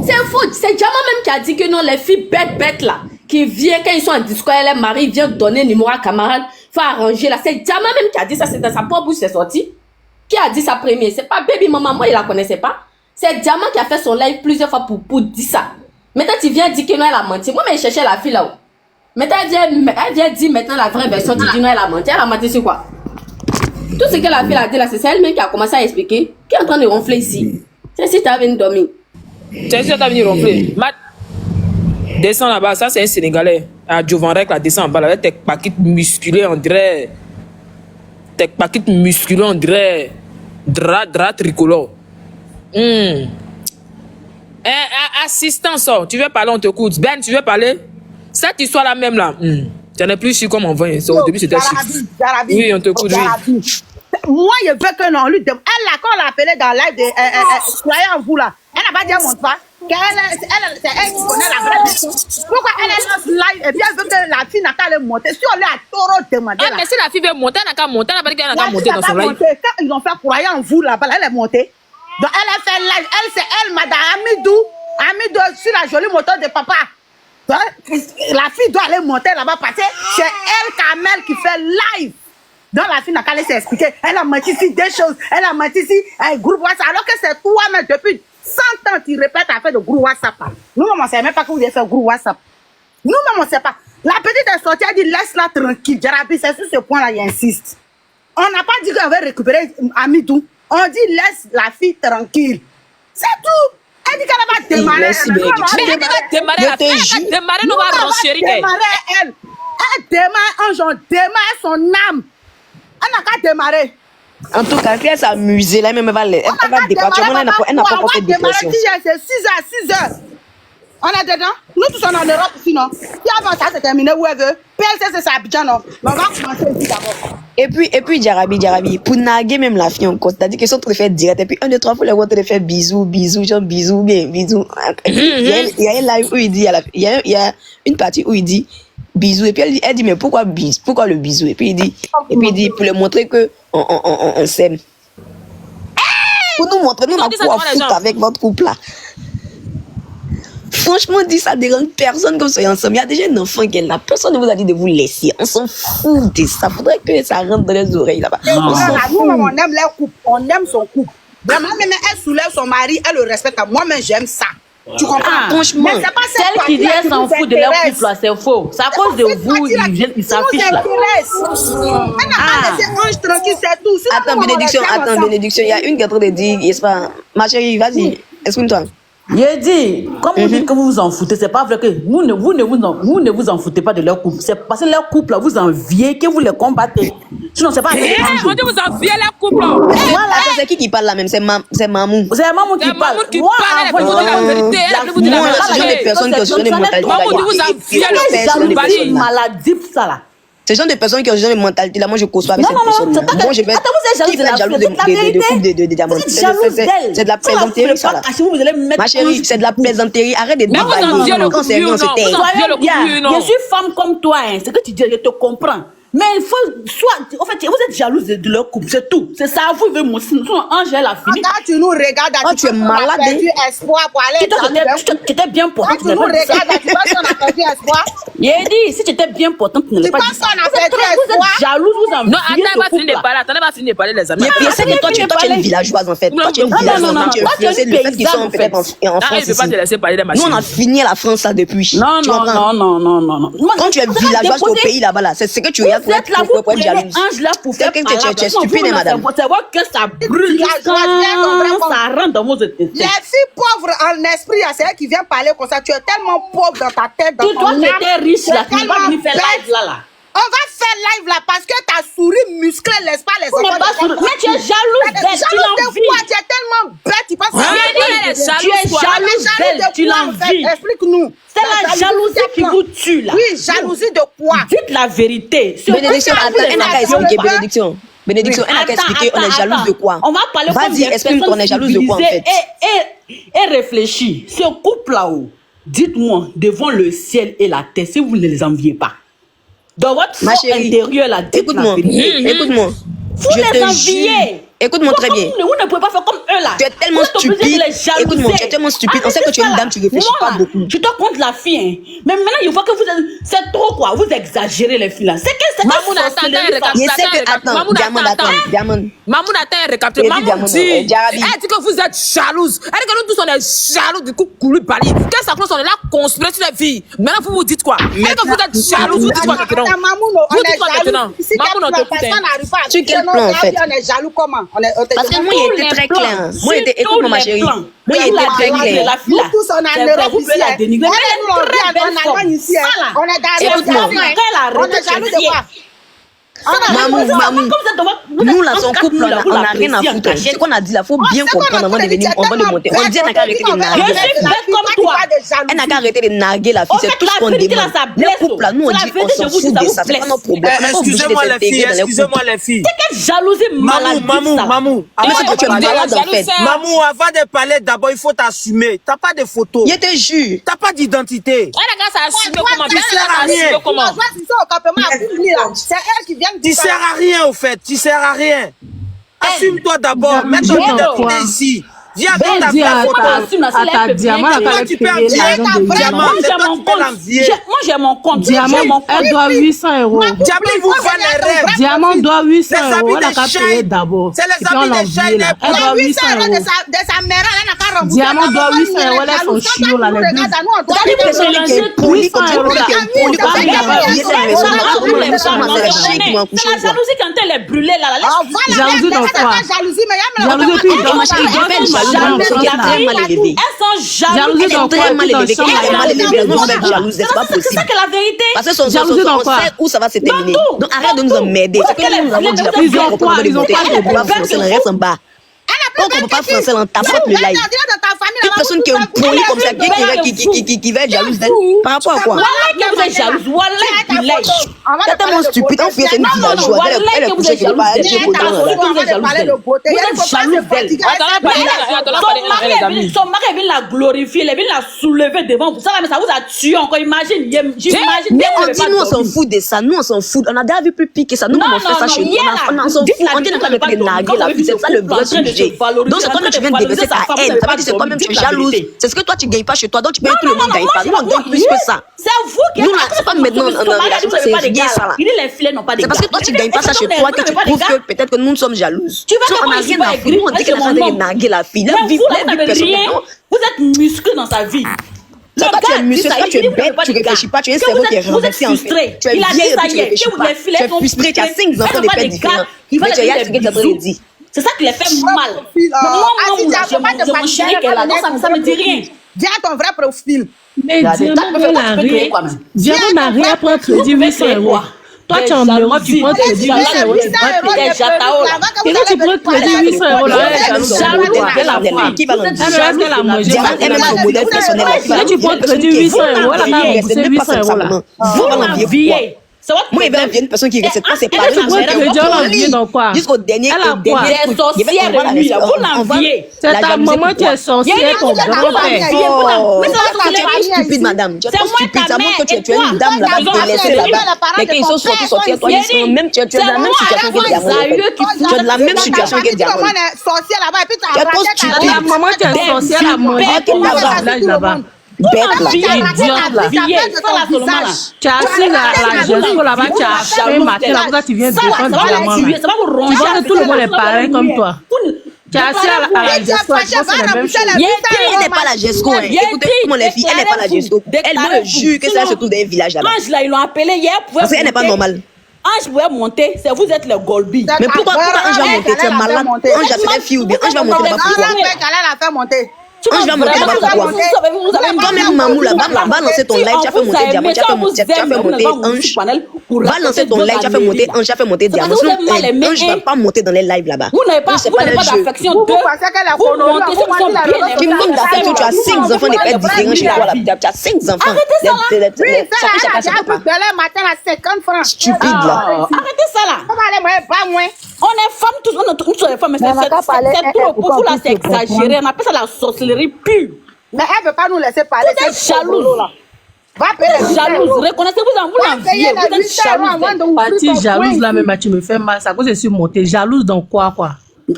C'est faux. C'est Diamant même qui a dit que non, les filles bêtes là, qui viennent quand ils sont en discours, les maris viennent donner numéro à camarade, faut arranger là. C'est Diamant même qui a dit ça, c'est dans sa propre bouche, c'est sorti. Qui a dit ça premier? C'est pas baby maman, moi il la connaissait pas. C'est Diamant qui a fait son live plusieurs fois pour dire ça. Maintenant tu viens dire que non, elle a menti. Moi mais je cherchais la fille là-haut. Maintenant, elle vient dire maintenant la vraie version. Tu dis non, elle a menti. Elle a menti sur quoi? Tout ce que la fille a dit là, c'est elle-même qui a commencé à expliquer. Qui est en train de ronfler ici? C'est si tu as venu dormir. C'est sûr que tu as venu ronfler. Descends là-bas. Ça, c'est un Sénégalais. À Djovanrek, là, descends là-bas. Là, tes paquets musculés, on dirait. Tes paquets musculés, on dirait. Drap tricolore. Assistance, tu veux parler, on te coûte. Ben, tu veux parler? Cette histoire-là même là, tu n'es plus chic comme on voit. Au début, c'était chic. Oui, on te coûte. Moi, je veux que non, lui, elle là, quand on l'a appelé dans live de Soyez en vous là, elle n'a pas dit à mon pas c'est elle qui connaît la vraie personne. Pourquoi elle est dans ce live et puis elle veut que la fille n'a qu'à le monter? Si on lui a trop demandé. Mais si la fille veut monter, elle n'a qu'à monter, elle n'a pas dit qu'elle n'a qu'à monter dans son live. Quand ils ont fait Croyez en vous là-bas, elle est montée. Donc elle a fait live. Elle, c'est elle, madame Amidou, sur la jolie moto de papa. La fille doit aller monter là-bas parce que c'est elle, Kamel, qui fait live. Donc la fille n'a qu'à laisser expliquer. Elle a menti ici des choses. Elle a menti ici un groupe WhatsApp. Alors que c'est toi, mais depuis 100 ans, tu répètes à faire de groupe WhatsApp. Nous-mêmes, on ne sait même pas que vous avez fait groupe WhatsApp. Nous-mêmes, on ne sait pas. La petite est sortie, elle dit laisse-la tranquille. Jarabi, c'est sur ce point-là, il insiste. On n'a pas dit qu'on va récupérer Amidou. On dit laisse la fille tranquille. C'est tout. Elle dit qu'elle va démarrer. Mais elle va démarrer la fille. Elle va démarrer, nous va renchérir. Elle démarre, on démarre son âme. Elle n'a qu'à démarrer. En tout cas, elle s'est amusée. Là, même elle va départir. Elle n'a pas fait de dépression. C'est 6h. On est dedans. Nous tous sommes en Europe sinon. Si avant ça, c'est terminé où elle veut. PLC, c'est ça, Abidjan, non. Mais on va commencer ici d'abord. Et puis, Jarabi, pour narguer même la fille encore, c'est-à-dire qu'ils sont très fait direct. Et puis, 1, 2, 3, faut les voir de faire bisous, genre bisous, bien, bisous. Il y a un live où il dit, il y a une partie où il dit bisous. Et puis, elle dit, mais pourquoi le bisou? Et puis, il dit, pour lui montrer que on s'aime. Pour nous montrer, nous, on a quoi foutre avec votre couple là. Franchement, dit ça dérange personne que vous soyez ensemble. Il y a déjà un enfant qui est là. Personne ne vous a dit de vous laisser. On s'en fout de ça. Faudrait que ça rentre dans les oreilles là-bas. On aime leur couple. On aime son couple. Vraiment, même elle soulève son mari, elle le respecte. Moi-même, j'aime ça. Tu comprends? Franchement, mais c'est pas celle qui dit elle s'en fout de leur couple, c'est faux. C'est à cause de vous, ils s'affichent là. Elle n'a pas laissé Ange tranquille, c'est tout. Sinon, Attends, nous, on bénédiction, les aime attends, ensemble. bénédiction. Il y a une qui est en train de dire, n'est-ce pas? Ma chérie, vas-y, exprime-toi. J'ai dit, comme vous dites que vous vous en foutez, c'est pas vrai que vous ne vous en foutez pas de leur couple. C'est parce que leur couple, vous enviez que vous les combattez. Sinon, c'est pas vrai. On dit vous enviez les couples. Voilà, c'est qui parle là même? C'est Mamou. C'est Maman qui parle. Moi, elle veut vous dire la vérité. Elle veut vous dire Moi, la ce genre de vérité. personnes qui ont ce genre de mentalité. Maman dit vous enviez le couple. Maladie, ça là. Ce genre de personnes qui ont ce genre de mentalité là, moi je cause pas avec Non, cette non, non, personne. Moi je vais. attends, vous êtes jaloux Qui de peut la être jaloux c'est la vérité. de diamants? Vous êtes jalouse d'elle. C'est de la Quand la plaisanterie foule ça pas là. cachée, vous allez mettre Ma chérie, c'est de la plaisanterie. Arrête de Mais vous enviez le quand c'est couple, rien, c'est non? tel. Vous enviez le Bien, couple, non? je suis femme comme toi, hein. C'est que tu dis, je te comprends. Mais il faut, en fait, vous êtes jalouse de leur couple, c'est tout. C'est ça, vous veut moi. Sinon, Angèle a fini. Quand tu nous regardes, Oh, tu es malade, tu as perdu espoir pour aller Tu étais bien portante. Quand tu nous regardes, tu penses qu'on a perdu espoir? J'ai dit, si tu étais bien portante, tu n'allais pas penses dire ça. qu'on a Vous êtes perdu très- vous espoir? êtes jalouse, vous en Non, attends, pas fini de parler. Attendez, pas fini de parler, les amis. Et puis c'est que toi tu es une villageoise en fait. Toi tu es une Non, non, villageoise, non, tu es toi, tu es influencée une le fait qu'ils paysanne, sont en peut-être en Ah, France elle ne peut pas ici. te laisser parler des Nous machines. on a fini la France ça depuis. Non, Tu non, comprends? non, non, non, non. Moi, Quand tu es vous êtes villageoise au déposé- pays là-bas là, c'est ce que tu Vous regardes êtes là, vous pour être prenez jalouse. Ange là pour C'est faire que tu palabre. es stupide, Non, madame. C'est voir que ça brûle quand ça rentre dans vos Les intestins. filles pauvres en esprit, c'est elle qui vient parler comme ça. Tu es tellement pauvre dans ta tête, dans Tout ton toi, âme. t'étais riche là, Tu es tu vas tellement venir faire bête. live là. On va faire live là parce que ta souris musclée laisse pas les Tu n'es enfants. pas sourire. Mais tu es jalouse T'es d'elle, tu jalouse de l'envies. quoi? Tu es tellement bête, tu penses Ouais, elle est Tu es jalouse, quoi. jalouse d'elle, tu l'envies. Explique-nous. C'est la jalousie qui vous tue là. Oui, jalousie de quoi? Dites la vérité. Sur Bénédiction, quoi attends, vous elle n'a qu'à les expliquer, jalouse. bénédiction. Bénédiction, elle n'a qu'à Attends, expliquer, on est attends, jalouse de attends. quoi? On va parler comme Vas-y, des explique qu'on personnes est jalouse de quoi en fait? civilisées et réfléchis. Ce couple là-haut, dites-moi, devant le ciel et la terre, si vous ne les enviez pas. Dans votre Ma fort chérie, intérieur là, dites écoute-moi, la vérité. écoute-moi. Vous Je les te enviez. jure. Écoute-moi très bien. Vous ne pouvez pas faire comme eux là. Tu es tellement Vous êtes obligés de stupide. les jalouser. Écoute-moi, tu es tellement stupide. On sait que tu es une dame, tu réfléchis Moi, pas beaucoup. Je te compte la fille, hein. Mais maintenant, je vois que vous êtes. C'est trop quoi. Vous exagérez les filles là. C'est que c'est Mamoun, attends, Je sais que, attends, Mamoun, diamant, attends. attends, diamant. Mamoun attend un récapitule. Et dis, Mamoun Diamond, dit, Jarabi. elle dit que vous êtes jalouse. Elle dit que nous tous on est jaloux du coup Koulibaly. Qu'est-ce que ça on est là conspiré sur les filles. Maintenant vous vous dites quoi? Elle dit que vous êtes jalouse. Vous dites quoi maintenant? On Vous est dites quoi maintenant? jaloux. Si Mamoun, on quelqu'un t'écoute. personne n'arrive pas à Sur quel nos plan, en amis, fait? on est jaloux comment? Parce que moi, il était très clair. Moi, il était, Sur écoute-moi, ma tous les chérie. plans. Moi, il était très clair. La fille là. Nous tous, on a C'est un vrai, Europe vous ici. pouvez la dénigrer. Mais Elle, nous, on elle est vit très belle en Allemagne femme. ici. Ça, là. On est dans Écoute-moi. on est jaloux de quoi? Mamou, nous là, son couple, là, on n'a rien à foutre. Ce qu'on a dit là, faut bien comprendre avant de venir, avant de monter. On dit, elle n'a qu'à arrêter de narguer. Je suis bête comme toi. Elle n'a qu'à arrêter de narguer la fille, c'est tout ce qu'on demande. Les couples là, nous on dit, on s'en fout de ça, c'est pas notre problème. On est obligé de Excusez-moi les filles, s'intégrer dans les couples. excusez-moi les filles. Quelle jalousie maladive. Mamou, Moi, c'est que tu es malade en fait. Mamou, avant de parler, d'abord, il faut t'assumer. T'as pas de photo. Je te jure. T'as pas d'identité. Elle a qu'à s'assumer comment? Tu sers à rien. Comment? C'est elle qui vient de Tu dire ça. sers à rien, au fait. Tu sers à rien. Assume-toi d'abord. Mets ton identité ici. Viens dans ta vraie photo. Diamant n'a pas Tu peux récupérer envier l'argent de Diamant. Moi, C'est j'ai toi mon qui peux compte. l'envier. Moi, j'ai mon compte. Diamant, J'ai mon compte. elle doit 800 euros. Diamant, il vous vend les rêves. Diamant doit 800 Les euros. amis Elle a des qu'à chaînes. payer d'abord. C'est les Et puis on amis des l'envie chaînes. là. Elle doit 800 euros. de sa mère, elle n'a qu'à rembourser. Diamant doit 800 euros. Elle est son chiot là. Les deux. T'as dit que celui qui est poli comme ça, celui qui est poli comme ça, il a pas oublié cette maison. Comment la maison, moi, c'est la chienne qui m'a couché. C'est la jalousie quand elle est brûlée là. Jalousie dans quoi? Jalousie, mais Jalousie, puis Elle m'a chérie, elle fait jalousie, elle est très mal élevée. Elles sont jalouses. Jalousie Elle dans est quoi? très mal Puis dans élevée. son Quand elle est mal élevée, elle ne peut pas être jalouse, c'est pas C'est possible. ça que la vérité. Parce que Jalousie dans on quoi? sait où ça va se terminer. tout. Donc arrête de nous emmerder. C'est que nous avons dit la Ils fois ont qu'on quoi? peut Ils ont monter. pas Elle ne peut pas de foncer, elle reste en bas. Quand on ne peut pas foncer, on tapote le live. Une personne qui est polie comme ça, qui va être jalouse d'elle, par rapport à quoi? Wallah que vous êtes jalouse. Wallah qu'il est. T'es tellement stupide, on fait une villageoise. Elle est couchée quelque part, elle est couchée Son mari vient la glorifier, il vient la soulever devant vous. Ça, mais ça vous a tué encore. Imagine. Mais on dit, nous, on s'en fout de ça. Nous, on s'en fout. On a déjà vu plus pire que ça. Nous, on fait ça chez nous. On s'en fout. On dit, on a arrêté de narguer la vie. C'est ça le vrai sujet. Donc, c'est toi que tu viens de déverser ta haine. Ça veut dire que c'est toi-même, tu es jalouse. C'est ce que toi, tu ne gagnes pas chez toi. Donc, tu gagnes, tout le monde ne gagne pas. Nous, on gagne plus que ça. C'est vous qui Nous, là, c'est pas maintenant, c'est rien, ça, là. Il dit les filets n'ont pas de C'est parce que toi, tu ne gagnes pas ça chez toi que tu prouves que peut-être que nous sommes jalouses. Tu vas on n'a rien à foutre. Nous, on dit qu'elle est en train de narguer la fille. Vous n'avez rien. Vous êtes musclé dans sa vie. C'est pas tu es musclé, c'est pas tu es bête, tu réfléchis pas, tu es un cerveau qui est renversé en fait. Tu es vieille et puis tu réfléchis pas. Tu es frustré, tu as 5 enfants de pères différents. Mais tu regardes ce que tu as dit. C'est ça qui les fait mal. Mon chéri qu'elle a, ça me dit rien. Dis à ton vrai profil. Mais Diamant Maria prend crédit 800 €. Toi, tu es en Europe, tu prends crédit 800 €. Et quand tu prends crédit 800 € là, qui va quand tu prends crédit 800 €, elle a pas remboursé 800 € là. Vous l'enviez. Moi, il y avait une personne qui reste pas, c'est pas jusqu'au dernier. Des sorcières, vous l'enviez. C'est ta maman qui est sorcière, ton grand-père. Stupide, madame. Tu es trop stupide. Ça montre que tu es une dame là-bas, tu te laisses là-bas. Quelqu'un, ils sont sortis, toi, ils sont même, tu es de la même situation que Diamant. Tu es de la même situation que Diamant. Tu es trop stupide. La maman qui est sorcière, la maman là-bas. Bête là. Tu as assis la gestion là-bas, tu as fait matin là, tu viens défendre Diamant. Tu vois que tout le monde est pareil comme toi. Tu as assis à la gestion, c'est la même chose. Elle n'est pas la gestion. Écoutez, comment les filles, elle n'est pas la gestion. Elle me jure que ça se trouve dans un village là-bas. Ange là, ils l'ont appelé hier. Parce qu'elle n'est pas normale. Ange pouvait monter, c'est vous êtes le Golbi. Mais pourquoi Ange va monter? Tu es malade. Ange a fait fille ou bien Ange va monter là-bas pourquoi? Ange va monter là-bas pourquoi? Toi-même, Mamou, là, va lancer ton live, tu as fait monter Diamant, tu as fait monter Ange. Va lancer ton live, tu as fait monter Ange, tu as fait monter Diamant. Sinon, Ange ne va pas monter dans les lives là-bas. Vous n'avez pas d'affection de... Vous montez ceux qui sont bien. Tu manques d'affection, tu as 5 enfants de pères différents chez toi là. Tu as 5 enfants. Arrêtez ça là. Stupide là. Arrêtez ça là. On est femmes, tous, nous sommes les femmes, mais c'est trop. Pour vous là, c'est exagéré. On appelle ça la sorcellerie pure. Mais elle ne veut pas nous laisser parler. Vous êtes jalouse. Va payer jalouse. Reconnaissez-vous, vous l'enviez. Vous êtes jalouse. Partie jalouse là, même tu me fais mal. Ça cause de surmonter. Jalouse dans quoi?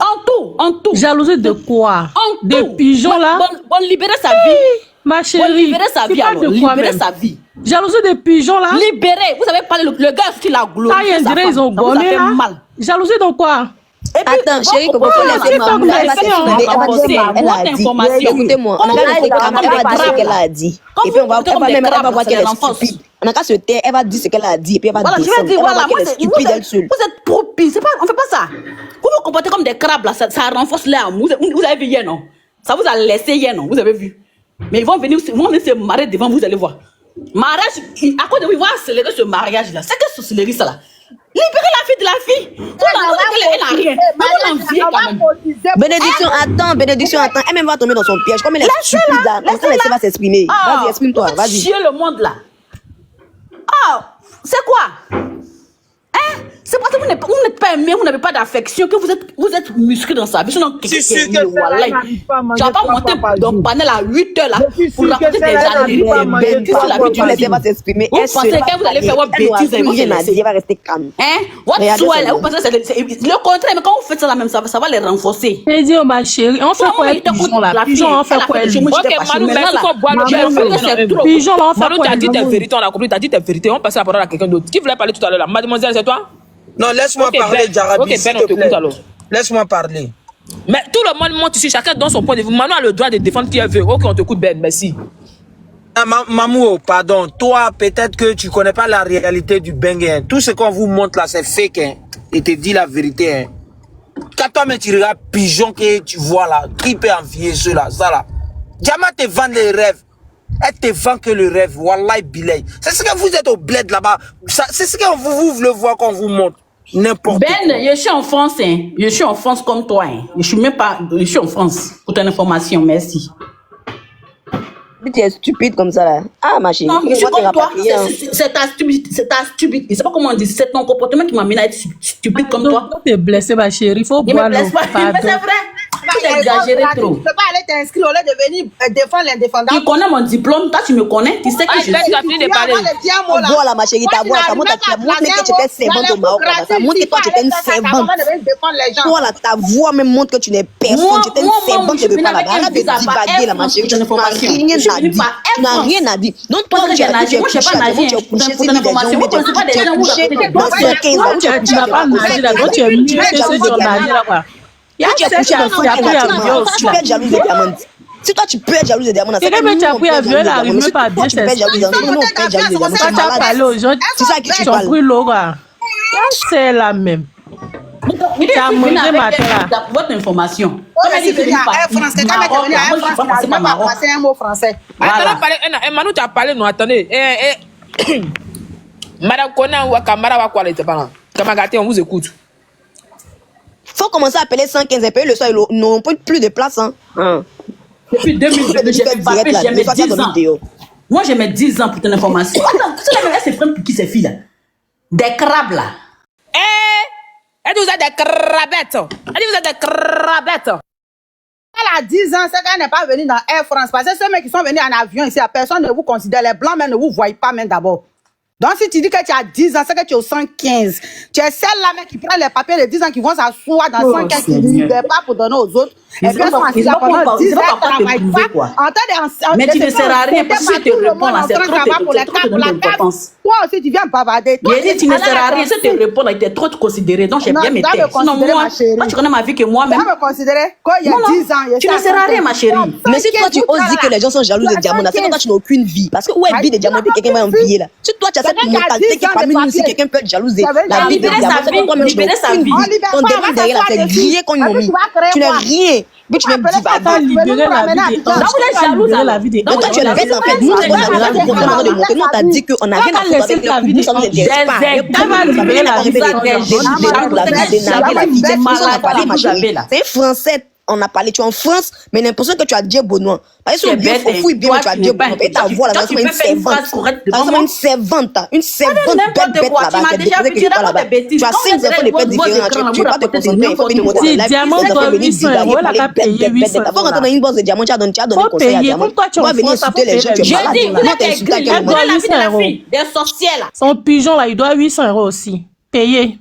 En tout. Jalousie de quoi? En tout. Des pigeons là? Bon, libérer sa vie. Ma chérie. Bon, libérer sa vie alors. Libérer sa vie. Jalousie des pigeons là? Libérer. Vous avez parlé, le gars qui l'a glorifié. Ça y est, ils ont gomé là. Jalousie dans quoi? Attends, chérie, comment faut laisser Mamou là? Elle a dit, écoutez-moi, on a qu'à laisser Mamou, elle va dire ce qu'elle a dit. Et puis on va voir qu'elle est stupide. On a qu'à se taire, elle va dire ce qu'elle a dit et puis elle va descendre. Elle va voir qu'elle est stupide elle seule. Vous êtes propice, on fait pas ça. Vous vous comportez comme des crabes là, ça renforce l'amour. Vous avez vu hier non? Ça vous a laissé hier non? Vous avez vu? Mais ils vont venir se marier devant vous, allez voir. Mariage, à cause de vous, ils vont accélérer ce mariage là. C'est que sorcellerie ça là? Libérez la fille de la fille. Vous l'envoyez qu'elle n'a rien. Vous l'enviez quand même. Bénédiction, attends. Elle même va tomber dans son piège. Comme elle est stupide là. Comme ça, elle va s'exprimer. Vas-y, exprime-toi. Vas-y. Chier le monde là. C'est quoi? C'est parce que vous n'êtes pas aimé, vous n'avez pas d'affection, que vous êtes musclé dans sa vie. Sinon, C'est sûr que tu vas pas monter dans le panel à 8 h là pour raconter des années. Tu laisses, elle va s'exprimer. Vous pensez que vous allez faire votre bêtise et vous elle va rester calme. Votre soin là, vous pensez que c'est le contraire, mais quand vous faites ça la même, ça va les renforcer. Et dis, ma chérie, on fait quoi avec pigeon là? Pigeon, on fait quoi? Ok, Malou, merci pour boire le trop. Pigeon, on fait quoi? Malou, tu as dit tes vérités, on a compris, tu as dit tes vérités. On passe la parole à quelqu'un d'autre. Qui voulait parler tout à l'heure là? Mademoiselle, c'est toi? Non, laisse-moi parler, Jarabi, s'il te plaît. Laisse-moi parler. Mais tout le monde monte ici, chacun donne son point de vue. Manou a le droit de défendre qui elle veut. Ok, on t'écoute, Ben, merci. Mamou, pardon, toi, peut-être que tu connais pas la réalité du Bengue. Hein. Tout ce qu'on vous montre là, c'est fake. Hein. Et te dit la vérité. Hein. Quand toi, mais tu regardes pigeon que tu vois là, qui peut envier ceux-là, ça là. Diamant te vend les rêves. Elle te vend que le rêve. Wallahi bilay. C'est ce que vous êtes au bled là-bas. C'est ce que vous voulez voir qu'on vous montre. N'importe quoi. Je suis en France, hein. Je suis en France comme toi, hein. Je suis en France. Pour ton information, merci. Tu es stupide comme ça là. Ah ma chérie. Non, je suis comme toi. C'est ta stupidité. Je sais pas comment on dit. C'est ton comportement qui m'amène à être stupide comme toi. Tu es blessé, ma chérie. Il faut boire l'eau. Mais c'est vrai. Tu as exagéré trop. Tu peux pas aller t'inscrire au lieu de venir défendre l'indéfendable. Tu connais mon diplôme. Toi, tu me connais. Tu sais que je suis. Tu as fini de parler. Voilà ma chérie, ta voix, ça montre que tu étais servante au Maroc. Ça montre que toi tu étais une servante. Toi là, ta voix même montre que tu n'es personne. Tu étais une servante de pas là-bas. Arrête de divaguer là ma chérie. Tu n'as rien à dire. Donc toi tu as nager, moi je sais pas nager. Tu as couché sur des gens, dans 15 ans, tu n'as pas nagé là, donc tu es mieux que ceux qui ont nagé là-bas. Tu es couché dans 15 ans, tu es jalouse de Diamant. Si toi tu peux être jalouse de Diamant, C'est que tu as pris avion, elle n'arrive même pas à bien s'exprimer. Quand tu as parlé aux gens, c'est ça qui tu ont parles. pris Laura. C'est la même. Tu as mangé matin là. Votre information. Comme elle dit que français, quand elle est venue à France, elle n'a même pas passé un mot français. Attendez, Manu, tu as parlé, non, attendez. Madame Kona ou Kamara va quoi, elle était pas là. Kamagate, on vous écoute. Faut commencer à appeler 115 et payer le soir, ils n'ont plus de place. Hein. Depuis 2022, j'ai mes 10 ans. Moi, j'ai mes 10 ans pour ton information. Attends, elle se prend pour qui ces filles-là? Des crabes là. Elle dit vous êtes des crabettes. Elle dit vous êtes des crabettes. Elle a 10 ans, c'est qu'elle n'est pas venue dans Air France. Parce que ceux mecs qui sont venus en avion ici, personne ne vous considère. Les blancs même ne vous voient pas même d'abord. Donc si tu dis que tu as 10 ans, c'est que tu es au 115. Tu es celle-là mec qui prend les papiers de 10 ans qui vont s'asseoir dans 115 qui ne libèrent pas pour donner aux autres. Et puis elles sont assises pendant 10 ans, elles ne travaillent pas. Mais tu ne sers à rien parce que tu te réponds là, c'est trop te donner d'importance. Toi aussi, tu viens bavarder. J'ai dit, tu ne sers à rien. Si tu réponds là, tu es trop te considéré. Donc j'ai bien mis tête. Sinon moi, tu connais ma vie que moi-même. Tu vas me considérer quand il y a 10 ans. Tu ne sers à rien, ma chérie. Mais si toi tu oses dire que les gens sont jaloux de Diamant, c'est que toi tu n'as aucune vie. Parce que où est vie de Diamant, quelqu'un va envier là. Si toi tu as cette mentalité qui parmi nous aussi, quelqu'un peut être jaloux de la vie de Diamant, c'est que toi-même tu n'as aucune vie. On demande derrière la tête, grillé qu'on a mis. Tu n'as rien. Mais tu m'aimes Attends, libérer la vie des donc toi tu es bête en fait. Nous on a de montrer. Nous on t'a dit qu'on n'a rien à faire avec la vie des gens. C'est français. On a parlé, tu es en France, mais l'impression que tu as dit Benoît. Parce que bien fouille bien, tu as dit Benoît. Et ta voix là, c'est une servante. Une servante bête là-bas. Tu as 5 enfants de pères différents. Tu ne peux pas te concentrer. Il faut venir montrer la Diamant doit 800 €, elle a qu'à payer 800 €. Faut rentrer dans une bourse de diamant, tu as donné conseil à Diamant. Tu vas venir insulter les gens, tu es malade. Non, t'es insulté à quel moment? Elle doit 800 €. Des sorcières là. Son pigeon là, il doit 800 € aussi. Payé.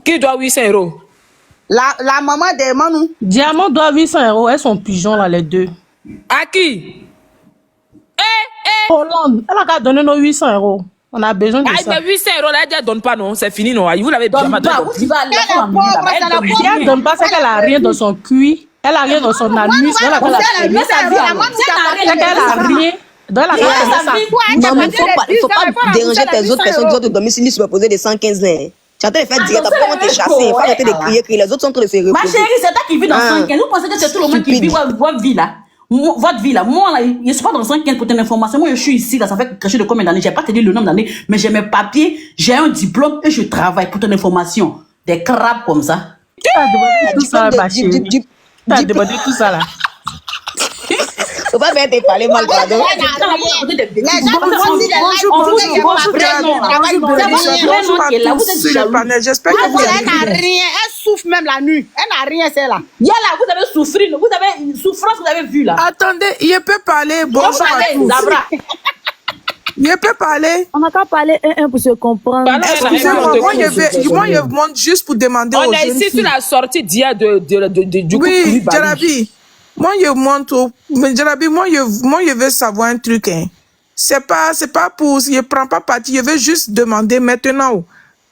Qui doit 800 €? La maman de Manu. Diamant doit 800 € et son pigeon là, les deux. À qui? Hollande, elle a qu'à donner nos 800 €. On a besoin de ça. Mais 800 €, là, elle ne donne pas, non. C'est fini, non. Vous l'avez déjà donné. Si elle donne pas, c'est qu'elle a rien dans son cuit. Elle a rien dans son anus. Elle a rien. Non, mais il faut pas déranger tes autres personnes qui sont au domicile se poser des 115 ans. Tu as fait direct, après on t'a chassé, il faut arrêter de crier, les autres sont en train de se reposer. Ma chérie, c'est toi qui vis dans 115. Vous pensez que c'est tout le monde qui vit votre vie là? Votre vie là, moi là, je suis pas dans 115 pour ton information. Moi je suis ici là, ça fait quelque chose de combien d'années? J'ai pas te dire le nombre d'années, mais j'ai mes papiers, j'ai un diplôme et je travaille pour ton information. Des crabes comme ça. Tu as demandé tout ça, ma chérie. Tu as demandé tout ça là. Faut pas faire tes parler mal, pardon. J'espère que vous elle n'a rien, elle souffre même la nuit. Elle n'a rien, c'est là. Yala, vous avez souffert, vous avez une souffrance, vous avez vu là. Attendez, je peux parler. Bonjour à tous. Je peux parler. On n'a qu'à parler un pour se comprendre. Excusez-moi, moi je monte juste pour demander aux jeunes filles. On est ici sur la sortie d'hier du Oui, Jarabi. Moi, je monte au... Mais Jarabi, moi, je veux savoir un truc. Hein. C'est pas pour... Je prends pas parti. Je veux juste demander maintenant.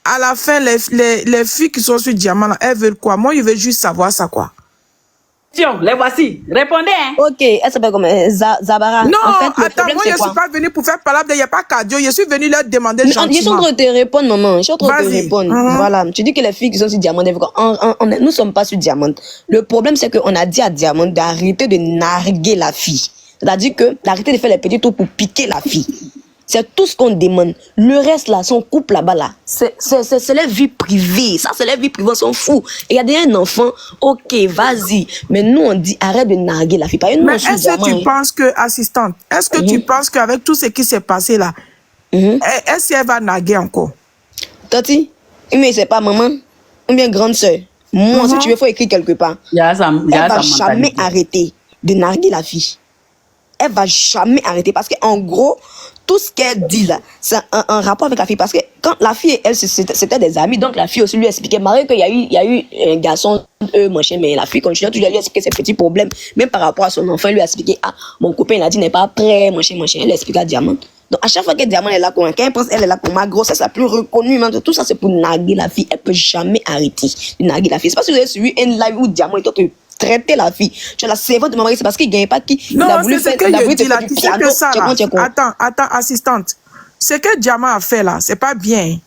À la fin, les filles qui sont sur Diamant, là, elles veulent quoi? Moi, je veux juste savoir ça, quoi. Les voici. Répondez, hein. Ok, elle s'appelle comment? Zabara. Non, en fait, attends, moi, je ne suis pas venue pour faire parler, il n'y a pas cardio. Je suis venue leur demander gentiment. Je suis en train de te répondre, maman. Je suis en train de te répondre. Voilà. Tu dis que les filles qui sont sur Diamant, nous ne sommes pas sur Diamant. Le problème, c'est qu'on a dit à Diamant d'arrêter de narguer la fille. C'est-à-dire que d'arrêter de faire les petits tours pour piquer la fille. C'est tout ce qu'on demande. Le reste là, son couple là-bas là, c'est leur vie privée. Ça, c'est leur vie privée, on s'en fout. Et il y a déjà un enfant, ok, vas-y. Mais nous, on dit arrête de narguer la fille. Mais est-ce que tu penses que, assistante, est-ce que tu penses qu'avec tout ce qui s'est passé là, est-ce qu'elle va narguer encore? Tati, mais c'est pas maman, ou bien grande soeur. Moi, si tu veux, il faut écrire quelque part. Elle va jamais arrêter de narguer la fille. Elle va jamais arrêter parce qu'en gros, tout ce qu'elle dit là, c'est un rapport avec la fille. Parce que quand la fille, elle, c'était des amis, donc la fille aussi lui expliquait, malgré qu'il y a eu un garçon, mon chien, mais la fille continue toujours à lui expliquer ses petits problèmes. Même par rapport à son enfant, il lui a expliqué, ah, mon copain, il a dit, n'est pas prêt, mon chien, elle explique à Diamant. Donc à chaque fois que Diamant est là pour un, quand elle pense elle est là pour ma grossesse, la plus reconnue, tout ça c'est pour narguer la fille. Elle peut jamais arrêter de narguer la fille. C'est pas si vous avez suivi un live où Diamant est traiter la fille. Tu as la servante de mon mari, c'est parce qu'il ne gagne pas qui. Non, c'est ce que je dis là. Tu sais que ça là. Attends, assistante. Ce que Diamant a fait là, c'est pas bien.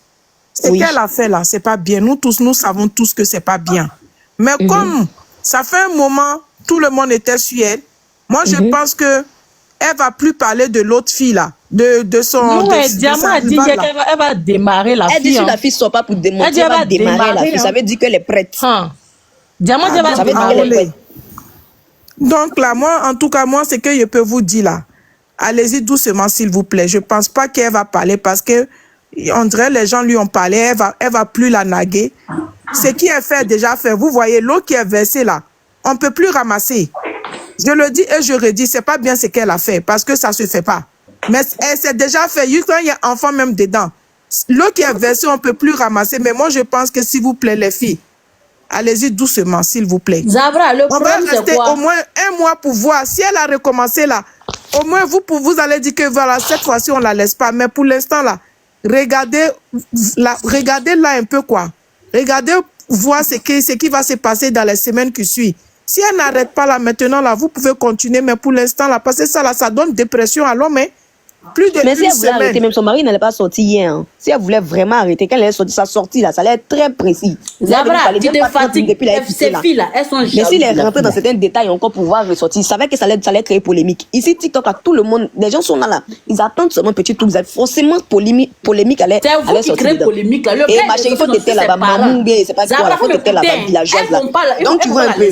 Ce qu'elle a fait là, c'est pas bien. Nous tous, nous savons tous que c'est pas bien. Mais comme ça fait un moment, tout le monde était sur elle. Moi, je pense que elle va plus parler de l'autre fille là, de son. Non, Diamant a dit qu'elle va démarrer la fille. Elle dit que la fille ne sort pas pour démonter, elle va démarrer la fille. Ça veut dire qu'elle est prête. Diamant, ça veut dire qu'elle est prête. Donc là, moi, en tout cas, moi, ce que je peux vous dire là, allez-y doucement, s'il vous plaît. Je pense pas qu'elle va parler parce que on dirait les gens lui ont parlé, elle va plus la naguer. Ce qui est fait, déjà fait. Vous voyez, l'eau qui est versée là, on peut plus ramasser. Je le dis et je redis, c'est pas bien ce qu'elle a fait parce que ça se fait pas. Mais elle s'est déjà fait, quand il y a un enfant même dedans. L'eau qui est versée, on peut plus ramasser. Mais moi, je pense que s'il vous plaît, les filles, allez-y doucement, s'il vous plaît. Zabra, le problème, on va rester au moins un mois pour voir. Si elle a recommencé là, au moins vous allez dire que voilà, cette fois-ci, on la laisse pas. Mais pour l'instant là, regardez là un peu quoi. Regardez, voir ce qui va se passer dans les semaines qui suivent. Si elle n'arrête pas là maintenant, là, vous pouvez continuer, mais pour l'instant, là, parce que ça, là, ça donne dépression à l'homme, hein. Plus de mais si elle voulait arrêter, même son mari n'allait pas sortir hier. Hein. Si elle voulait vraiment arrêter, quand elle est sortie, sa sortie, là, ça allait être très précis. Zabra, tu te fatigues. Ces filles-là, elles sont jalouses. Mais s'il est rentré dans certains détails encore pour pouvoir ressortir, il savait que ça allait créer polémique. Ici, TikTok, à tout le monde, les gens sont là. Ils attendent seulement un petit truc. Vous êtes forcément polémique allait sortir. C'est vous qui créez polémique, là. Et ma chérie, il faut que tu étais là-bas. Mamou, c'est pas quoi, il faut que tu étais là-bas, villageoise, là. Donc, tu vois un peu.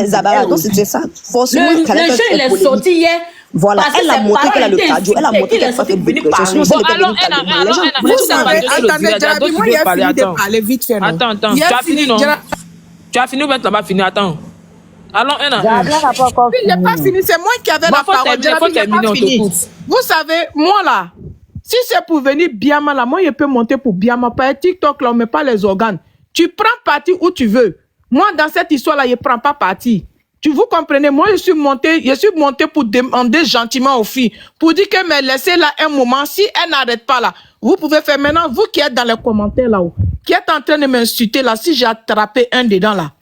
Zabra, donc c'est ça. Forcément, le jeu, il est sorti hier. Voilà, elle a montré qu'elle a le cardio, elle a montré qu'elle a fait de dépression. Attends, tu as fini, non? Tu as fini ou bien tu n'as pas fini? Attends. Allons, il n'est pas fini, c'est moi qui avais la parole. Vous savez, moi là, si c'est pour venir Biama là, moi je peux monter pour Biama. Par TikTok là, on ne met pas les organes. Tu prends parti où tu veux. Moi, dans cette histoire là, je ne prends pas parti. Vous comprenez, moi je suis montée pour demander gentiment aux filles, pour dire que mais laissez là un moment, si elle n'arrête pas là, vous pouvez faire maintenant, vous qui êtes dans les commentaires là-haut, qui êtes en train de m'insulter là, si j'ai attrapé un dedans là,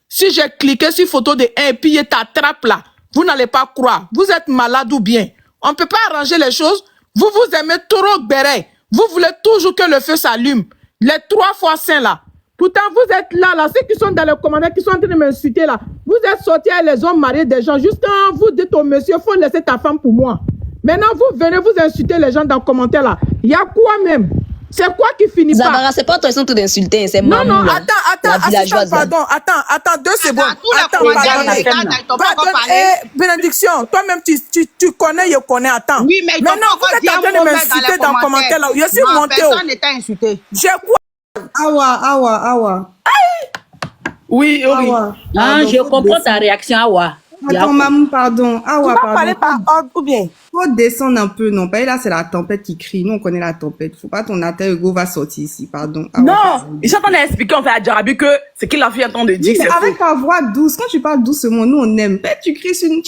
si j'ai cliqué sur photo de un et puis il t'attrape là, vous n'allez pas croire, vous êtes malade ou bien, on ne peut pas arranger les choses, vous aimez trop béret, vous voulez toujours que le feu s'allume, les 3 fois saints là. Pourtant, vous êtes là, ceux qui sont dans les commentaires, qui sont en train de m'insulter là, vous êtes sortis à les hommes mariés des gens, juste quand vous dites au monsieur, il faut laisser ta femme pour moi. Maintenant, vous venez vous insulter les gens dans les commentaires là. Il y a quoi même? C'est quoi qui finit pas? Zabara, c'est pas toi qui sont d'insulter, c'est moi. Non, attends, pardon, attends, 2 secondes. Pardon, bénédiction, toi-même, tu connais, je connais, attends. Oui, mais maintenant, vous êtes en train de m'insulter dans les commentaires là. Je suis monté. Personne n'était insulté. J'ai quoi? Awa. Oui. Ah, je comprends ta réaction, Awa. Attends, maman, pardon. Tu vas parler par ordre ou bien? Faut descendre un peu, non. Pas là, c'est la tempête qui crie. Nous, on connaît la tempête. Faut pas ton alter ego va sortir ici, pardon. Non, ils sont en train d'expliquer en fait à Jarabi que ce qu'il a fait en train de dire, c'est avec ta voix douce, quand tu parles doucement, nous, on aime. Tu cries sur une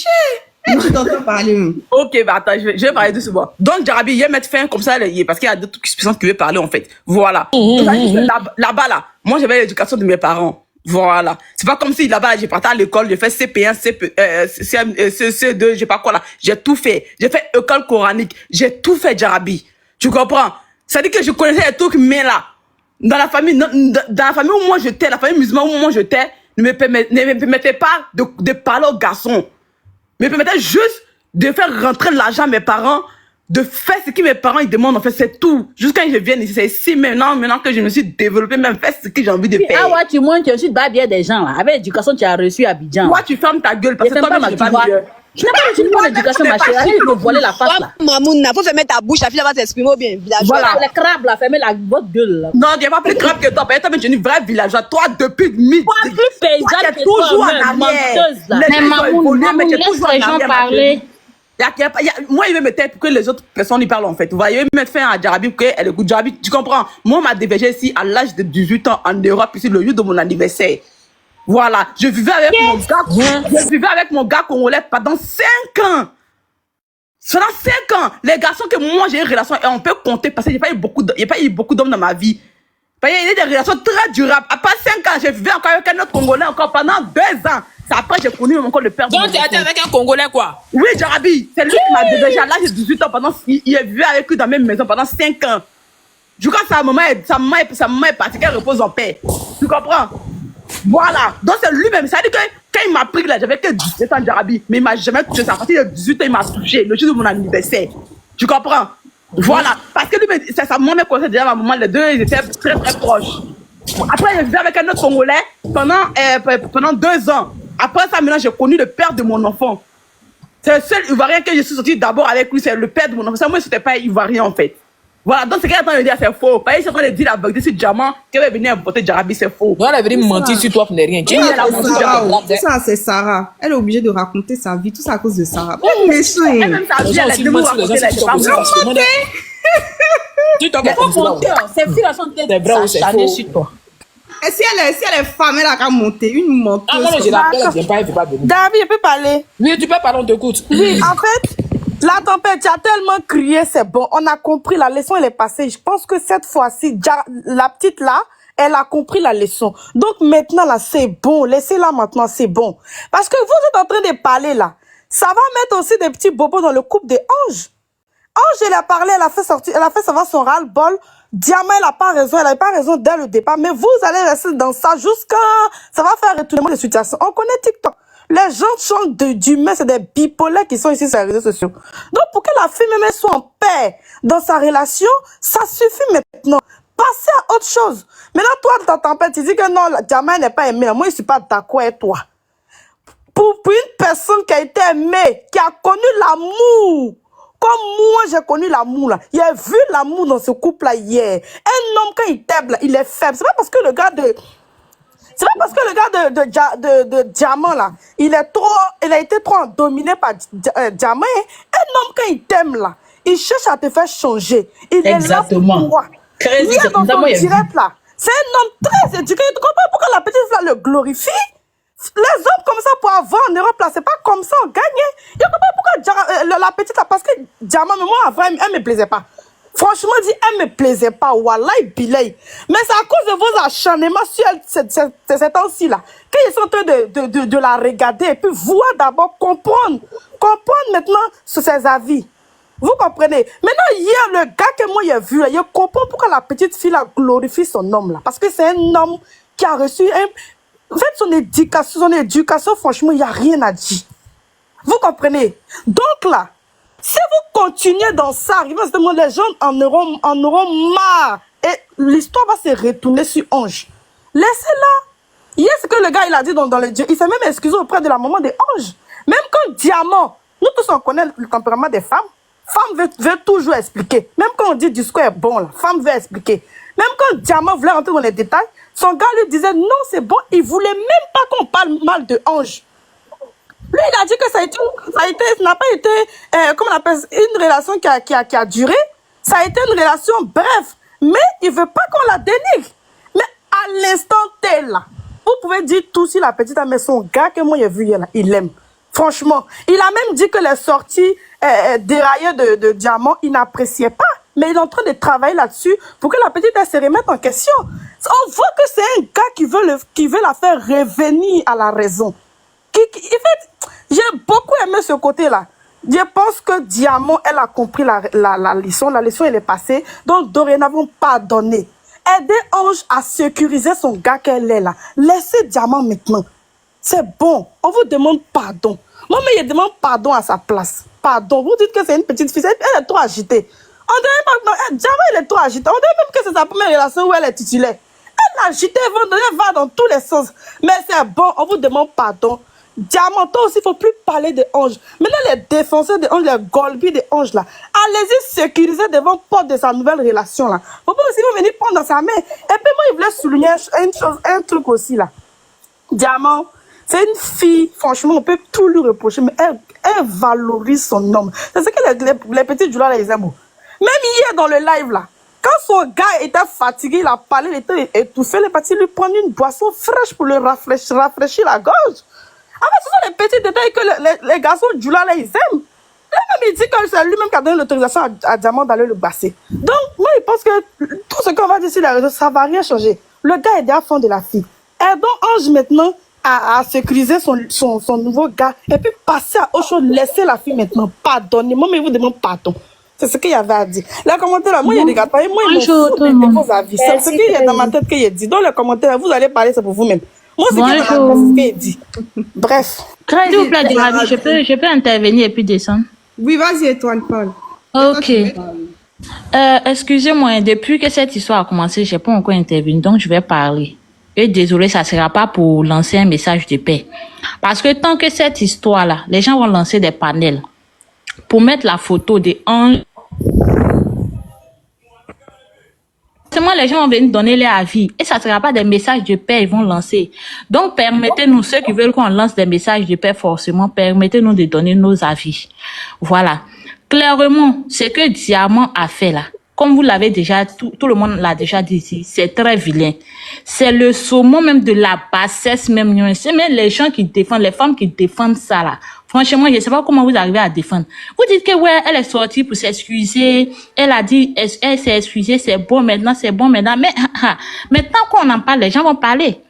tu t'entends parler. Ok, bah attends, je vais parler doucement. Donc, Jarabi, il va mettre fin comme ça, parce qu'il y a d'autres personnes qui veulent parler, en fait. Voilà. Là-bas, là, moi, j'avais l'éducation de mes parents. Voilà. C'est pas comme si là-bas, j'ai parti à l'école, j'ai fait CP1, C2, j'ai pas quoi là. J'ai tout fait. J'ai fait école coranique. J'ai tout fait, Jarabi. Tu comprends? Ça dit que je connaissais les trucs, mais là, dans la famille où moi j'étais, la famille musulmane où moi j'étais, ne me permettait pas de parler aux garçons. Me permettait juste de faire rentrer l'argent à mes parents, de faire ce que mes parents ils demandent, en fait, c'est tout. Jusqu'à quand je viens ici, c'est ici maintenant que je me suis développé, même faire ce que j'ai envie de faire. Ah ouais, tu montes, tu as aussi bien des gens là. Avec l'éducation, tu as reçu à Abidjan. Toi, tu fermes ta gueule parce que toi-même, tu n'es pas mieux. Tu n'as pas utilisé l'éducation, ma chérie. Arrête de me voiler la face là. Mamouna, faut fermer ta bouche, la fille va s'exprimer bien. Voilà, les crabes là, fermez votre gueule là. Non, il n'y a pas plus crabe que toi. Toi, tu es une vraie villageoise. Toi, depuis midi. Toi, plus paysanne que toi, toujours en arrière. Mais Mamouna, laisse les gens parler. Moi, il veut me taire pour que les autres personnes y parlent en fait. Vous voyez, il veut mettre fin à Jarabi pour qu'elle écoute Jarabi. Tu comprends? Moi, on m'a dévergé ici à l'âge de 18 ans en Europe, ici, le jour de mon anniversaire. Voilà. Je vivais avec mon gars congolais pendant 5 ans. Pendant 5 ans. Les garçons que moi, j'ai eu une relation, et on peut compter parce qu'il n'y a pas eu beaucoup d'hommes dans ma vie. Il y a des relations très durables. Après 5 ans, j'ai vécu encore avec un autre Congolais encore pendant 2 ans. C'est après j'ai connu encore le père de mon Donc, tu étais avec un Congolais, quoi? Oui, Jarabi. C'est lui qui m'a dégagé à l'âge de 18 ans. Il est venu avec lui dans la même maison pendant 5 ans. Je crois que sa maman est partie, qu'elle repose en paix. Tu comprends? Voilà. Donc c'est lui-même. Ça veut dire que quand il m'a pris là, j'avais que 17 ans, Jarabi. Mais il m'a jamais touché ça. À partir de 18 ans, il m'a touché. Le jour de mon anniversaire. Tu comprends? Voilà. Parce que lui, sa maman me connaissait déjà ma maman. Les deux, ils étaient très très proches. Après, j'ai vécu avec un autre Congolais pendant 2 ans. Après ça, maintenant, j'ai connu le père de mon enfant. C'est le seul Ivoirien que je suis sorti d'abord avec lui. C'est le père de mon enfant. Ça, moi, c'était pas Ivoirien en fait. Voilà, donc c'est qu'elle est en train de dire c'est faux. Parce qu'ils sont en train de dire la vérité sur Diamant, qu'elle va venir importer Jarabi, c'est faux. Elle est venue mentir sur toi, pour ne rien. Tout ça, c'est Sarah. Elle est obligée de raconter sa vie. Tout ça à cause de Sarah. Elle-même sa vie, elle a deux mots raconter, elle a pas monté. Tu t'en Ces filles là sont peut-être s'acharner sur toi. Et si elle est femme, elle a qu'à monter une menteuse. Ah non, je l'appelle, elle vient pas venir. David, je peux parler? Oui, tu peux parler, on t'écoute. Oui, en fait, la tempête, tu as tellement crié, c'est bon. On a compris, la leçon, elle est passée. Je pense que cette fois-ci, la petite là, elle a compris la leçon. Donc maintenant, là, c'est bon. Laissez-la maintenant, c'est bon. Parce que vous êtes en train de parler là. Ça va mettre aussi des petits bobos dans le couple des anges. Ange, elle a parlé, elle a fait savoir son ras-le-bol. Diamant, elle n'a pas raison, elle n'avait pas raison dès le départ. Mais vous allez rester dans ça jusqu'à... Ça va faire retournement de situation. On connaît TikTok. Les gens chantent d'humains, c'est des bipolaires qui sont ici sur les réseaux sociaux. Donc, pour que la fille même soit en paix dans sa relation, ça suffit maintenant. Passez à autre chose. Maintenant, toi, dans ta tempête, tu dis que non, Diamant n'est pas aimé. Moi, je ne suis pas d'accord avec toi. Pour une personne qui a été aimée, qui a connu l'amour, comme moi, j'ai connu l'amour, là. Il a vu l'amour dans ce couple-là hier. Un homme, quand il t'aime, là, il est faible. C'est pas parce que le gars de Diamant, là, il a été trop dominé par Diamant. Un homme, quand il t'aime, là, il cherche à te faire changer. Il est là pour toi. Il est dans ton direct, là. C'est un homme très éduqué. Tu comprends pourquoi la petite fille le glorifie? Les hommes comme ça pour avoir en Europe, là, c'est pas comme ça, on gagne. Je comprends pourquoi la petite, là, parce que Diamant, mais moi, avant, elle me plaisait pas. Franchement, dit, elle me plaisait pas. Wallahi, bilay. Mais c'est à cause de vos acharnements sur elle, ces temps-ci, là, qu'ils sont en train de la regarder et puis voir d'abord, comprendre maintenant sur ses avis. Vous comprenez? Maintenant, hier, le gars que moi, j'ai vu, là, il comprend pourquoi la petite fille, là, glorifie son homme, là. Parce que c'est un homme qui a reçu en fait, son éducation, franchement, il n'y a rien à dire. Vous comprenez? Donc là, si vous continuez dans ça, les gens en auront marre. Et l'histoire va se retourner sur Ange. Laissez-la. Hier, ce que le gars, il a dit dans le Dieu, il s'est même excusé auprès de la maman des Anges. Même quand Diamant, nous tous, on connaît le tempérament des femmes. Femme veut toujours expliquer. Même quand on dit du discours est bon, la femme veut expliquer. Même quand Diamant voulait rentrer dans les détails, son gars lui disait non, c'est bon. Il voulait même pas qu'on parle mal de Ange. Lui, il a dit que ça n'a pas été, comment on appelle, une relation qui a duré. Ça a été une relation brève. Mais il veut pas qu'on la dénigre. Mais à l'instant tel, là, vous pouvez dire tout si la petite, mais son gars que moi j'ai vu hier, là, il l'aime. Franchement, il a même dit que les sorties déraillées de Diamant, il n'appréciait pas. Mais il est en train de travailler là-dessus pour que la petite elle se remette en question. On voit que c'est un gars qui veut la faire revenir à la raison. En fait, j'ai beaucoup aimé ce côté-là. Je pense que Diamant, elle a compris la leçon. La leçon, elle est passée. Donc, dorénavant, pardonner. Aider Ange à sécuriser son gars qu'elle est là. Laissez Diamant maintenant. C'est bon. On vous demande pardon. Moi, mais je demande pardon à sa place. Pardon. Vous dites que c'est une petite fille. Elle est trop agitée. On dirait pas que Diamant, il est trop agité. On dirait même que c'est sa première relation où elle est titulaire. Elle est agitée, elle va dans tous les sens. Mais c'est bon, on vous demande pardon. Diamant, toi aussi, il ne faut plus parler de Ange. Maintenant, les défenseurs de Ange, les golbis de Ange, là, allez-y sécuriser devant le porte de sa nouvelle relation, là. Faut pas aussi venir prendre dans sa main. Et puis, moi, il voulait souligner un truc aussi, là. Diamant, c'est une fille, franchement, on peut tout lui reprocher, mais elle valorise son homme. C'est ce que les petits joueurs, là, ils aiment. Même hier, dans le live, là, quand son gars était fatigué, il a parlé, il était étouffé, il est parti lui prendre une boisson fraîche pour le rafraîchir la gorge. En fait, ce sont les petits détails que les garçons du là, ils aiment. Il dit que c'est lui-même qui a donné l'autorisation à Diamant d'aller le basser. Donc, moi, je pense que tout ce qu'on va dire sur les réseaux, ça ne va rien changer. Le gars est déjà fond de la fille. Aidons Ange maintenant à sécuriser son nouveau gars et puis passer à autre chose. Laissez la fille maintenant. Pardonnez-moi, mais vous demandez pardon. C'est ce qu'il y avait à dire. Les commentaires, là, moi, il y a des gars, moi, ils m'ont foutu de vos avis. C'est ce qu'il y a dans ma tête qu'il a dit. Dans les commentaires, vous allez parler, c'est pour vous-même. Moi, c'est ce qu'il a dit. Bref. S'il vous plaît, Dirabi, je peux intervenir et puis descendre. Oui, vas-y, Antoine Paul. Ok. Excusez-moi, depuis que cette histoire a commencé, je n'ai pas encore intervenu, donc je vais parler. Et désolé, ça ne sera pas pour lancer un message de paix. Parce que tant que cette histoire-là, les gens vont lancer des panels pour mettre la photo des anges. Moi, les gens vont venir donner leur avis et ça ne sera pas des messages de paix ils vont lancer. Donc, permettez-nous, ceux qui veulent qu'on lance des messages de paix forcément, permettez-nous de donner nos avis. Voilà. Clairement, ce que Diamant a fait là, comme vous l'avez déjà, tout le monde l'a déjà dit ici, c'est très vilain. C'est le saumon même de la bassesse même. C'est même les gens qui défendent, les femmes qui défendent ça là. Franchement, je ne sais pas comment vous arrivez à défendre. Vous dites que ouais, elle est sortie pour s'excuser. Elle a dit, elle s'est excusée, c'est bon maintenant. Mais maintenant qu'on en parle, les gens vont parler.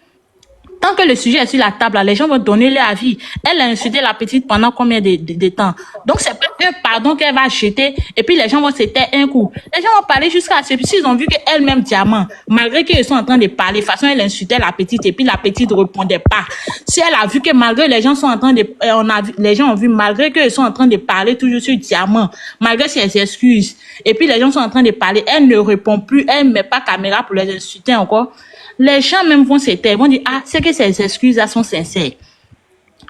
Tant que le sujet est sur la table, là, les gens vont donner leur avis. Elle a insulté la petite pendant combien de temps? Donc, c'est pas un pardon qu'elle va jeter et puis les gens vont se taire un coup. Les gens vont parler jusqu'à ce qu'ils ont vu qu'elle-même Diamant, malgré qu'ils sont en train de parler, de toute façon, elle insultait la petite et puis la petite ne répondait pas. Si elle a vu que malgré les gens sont en train de, les gens ont vu malgré qu'ils sont en train de parler toujours sur Diamant, malgré ses excuses, et puis les gens sont en train de parler, elle ne répond plus, elle ne met pas caméra pour les insulter encore. Les gens même vont se taire, vont dire, ah, c'est que ces excuses-là sont sincères.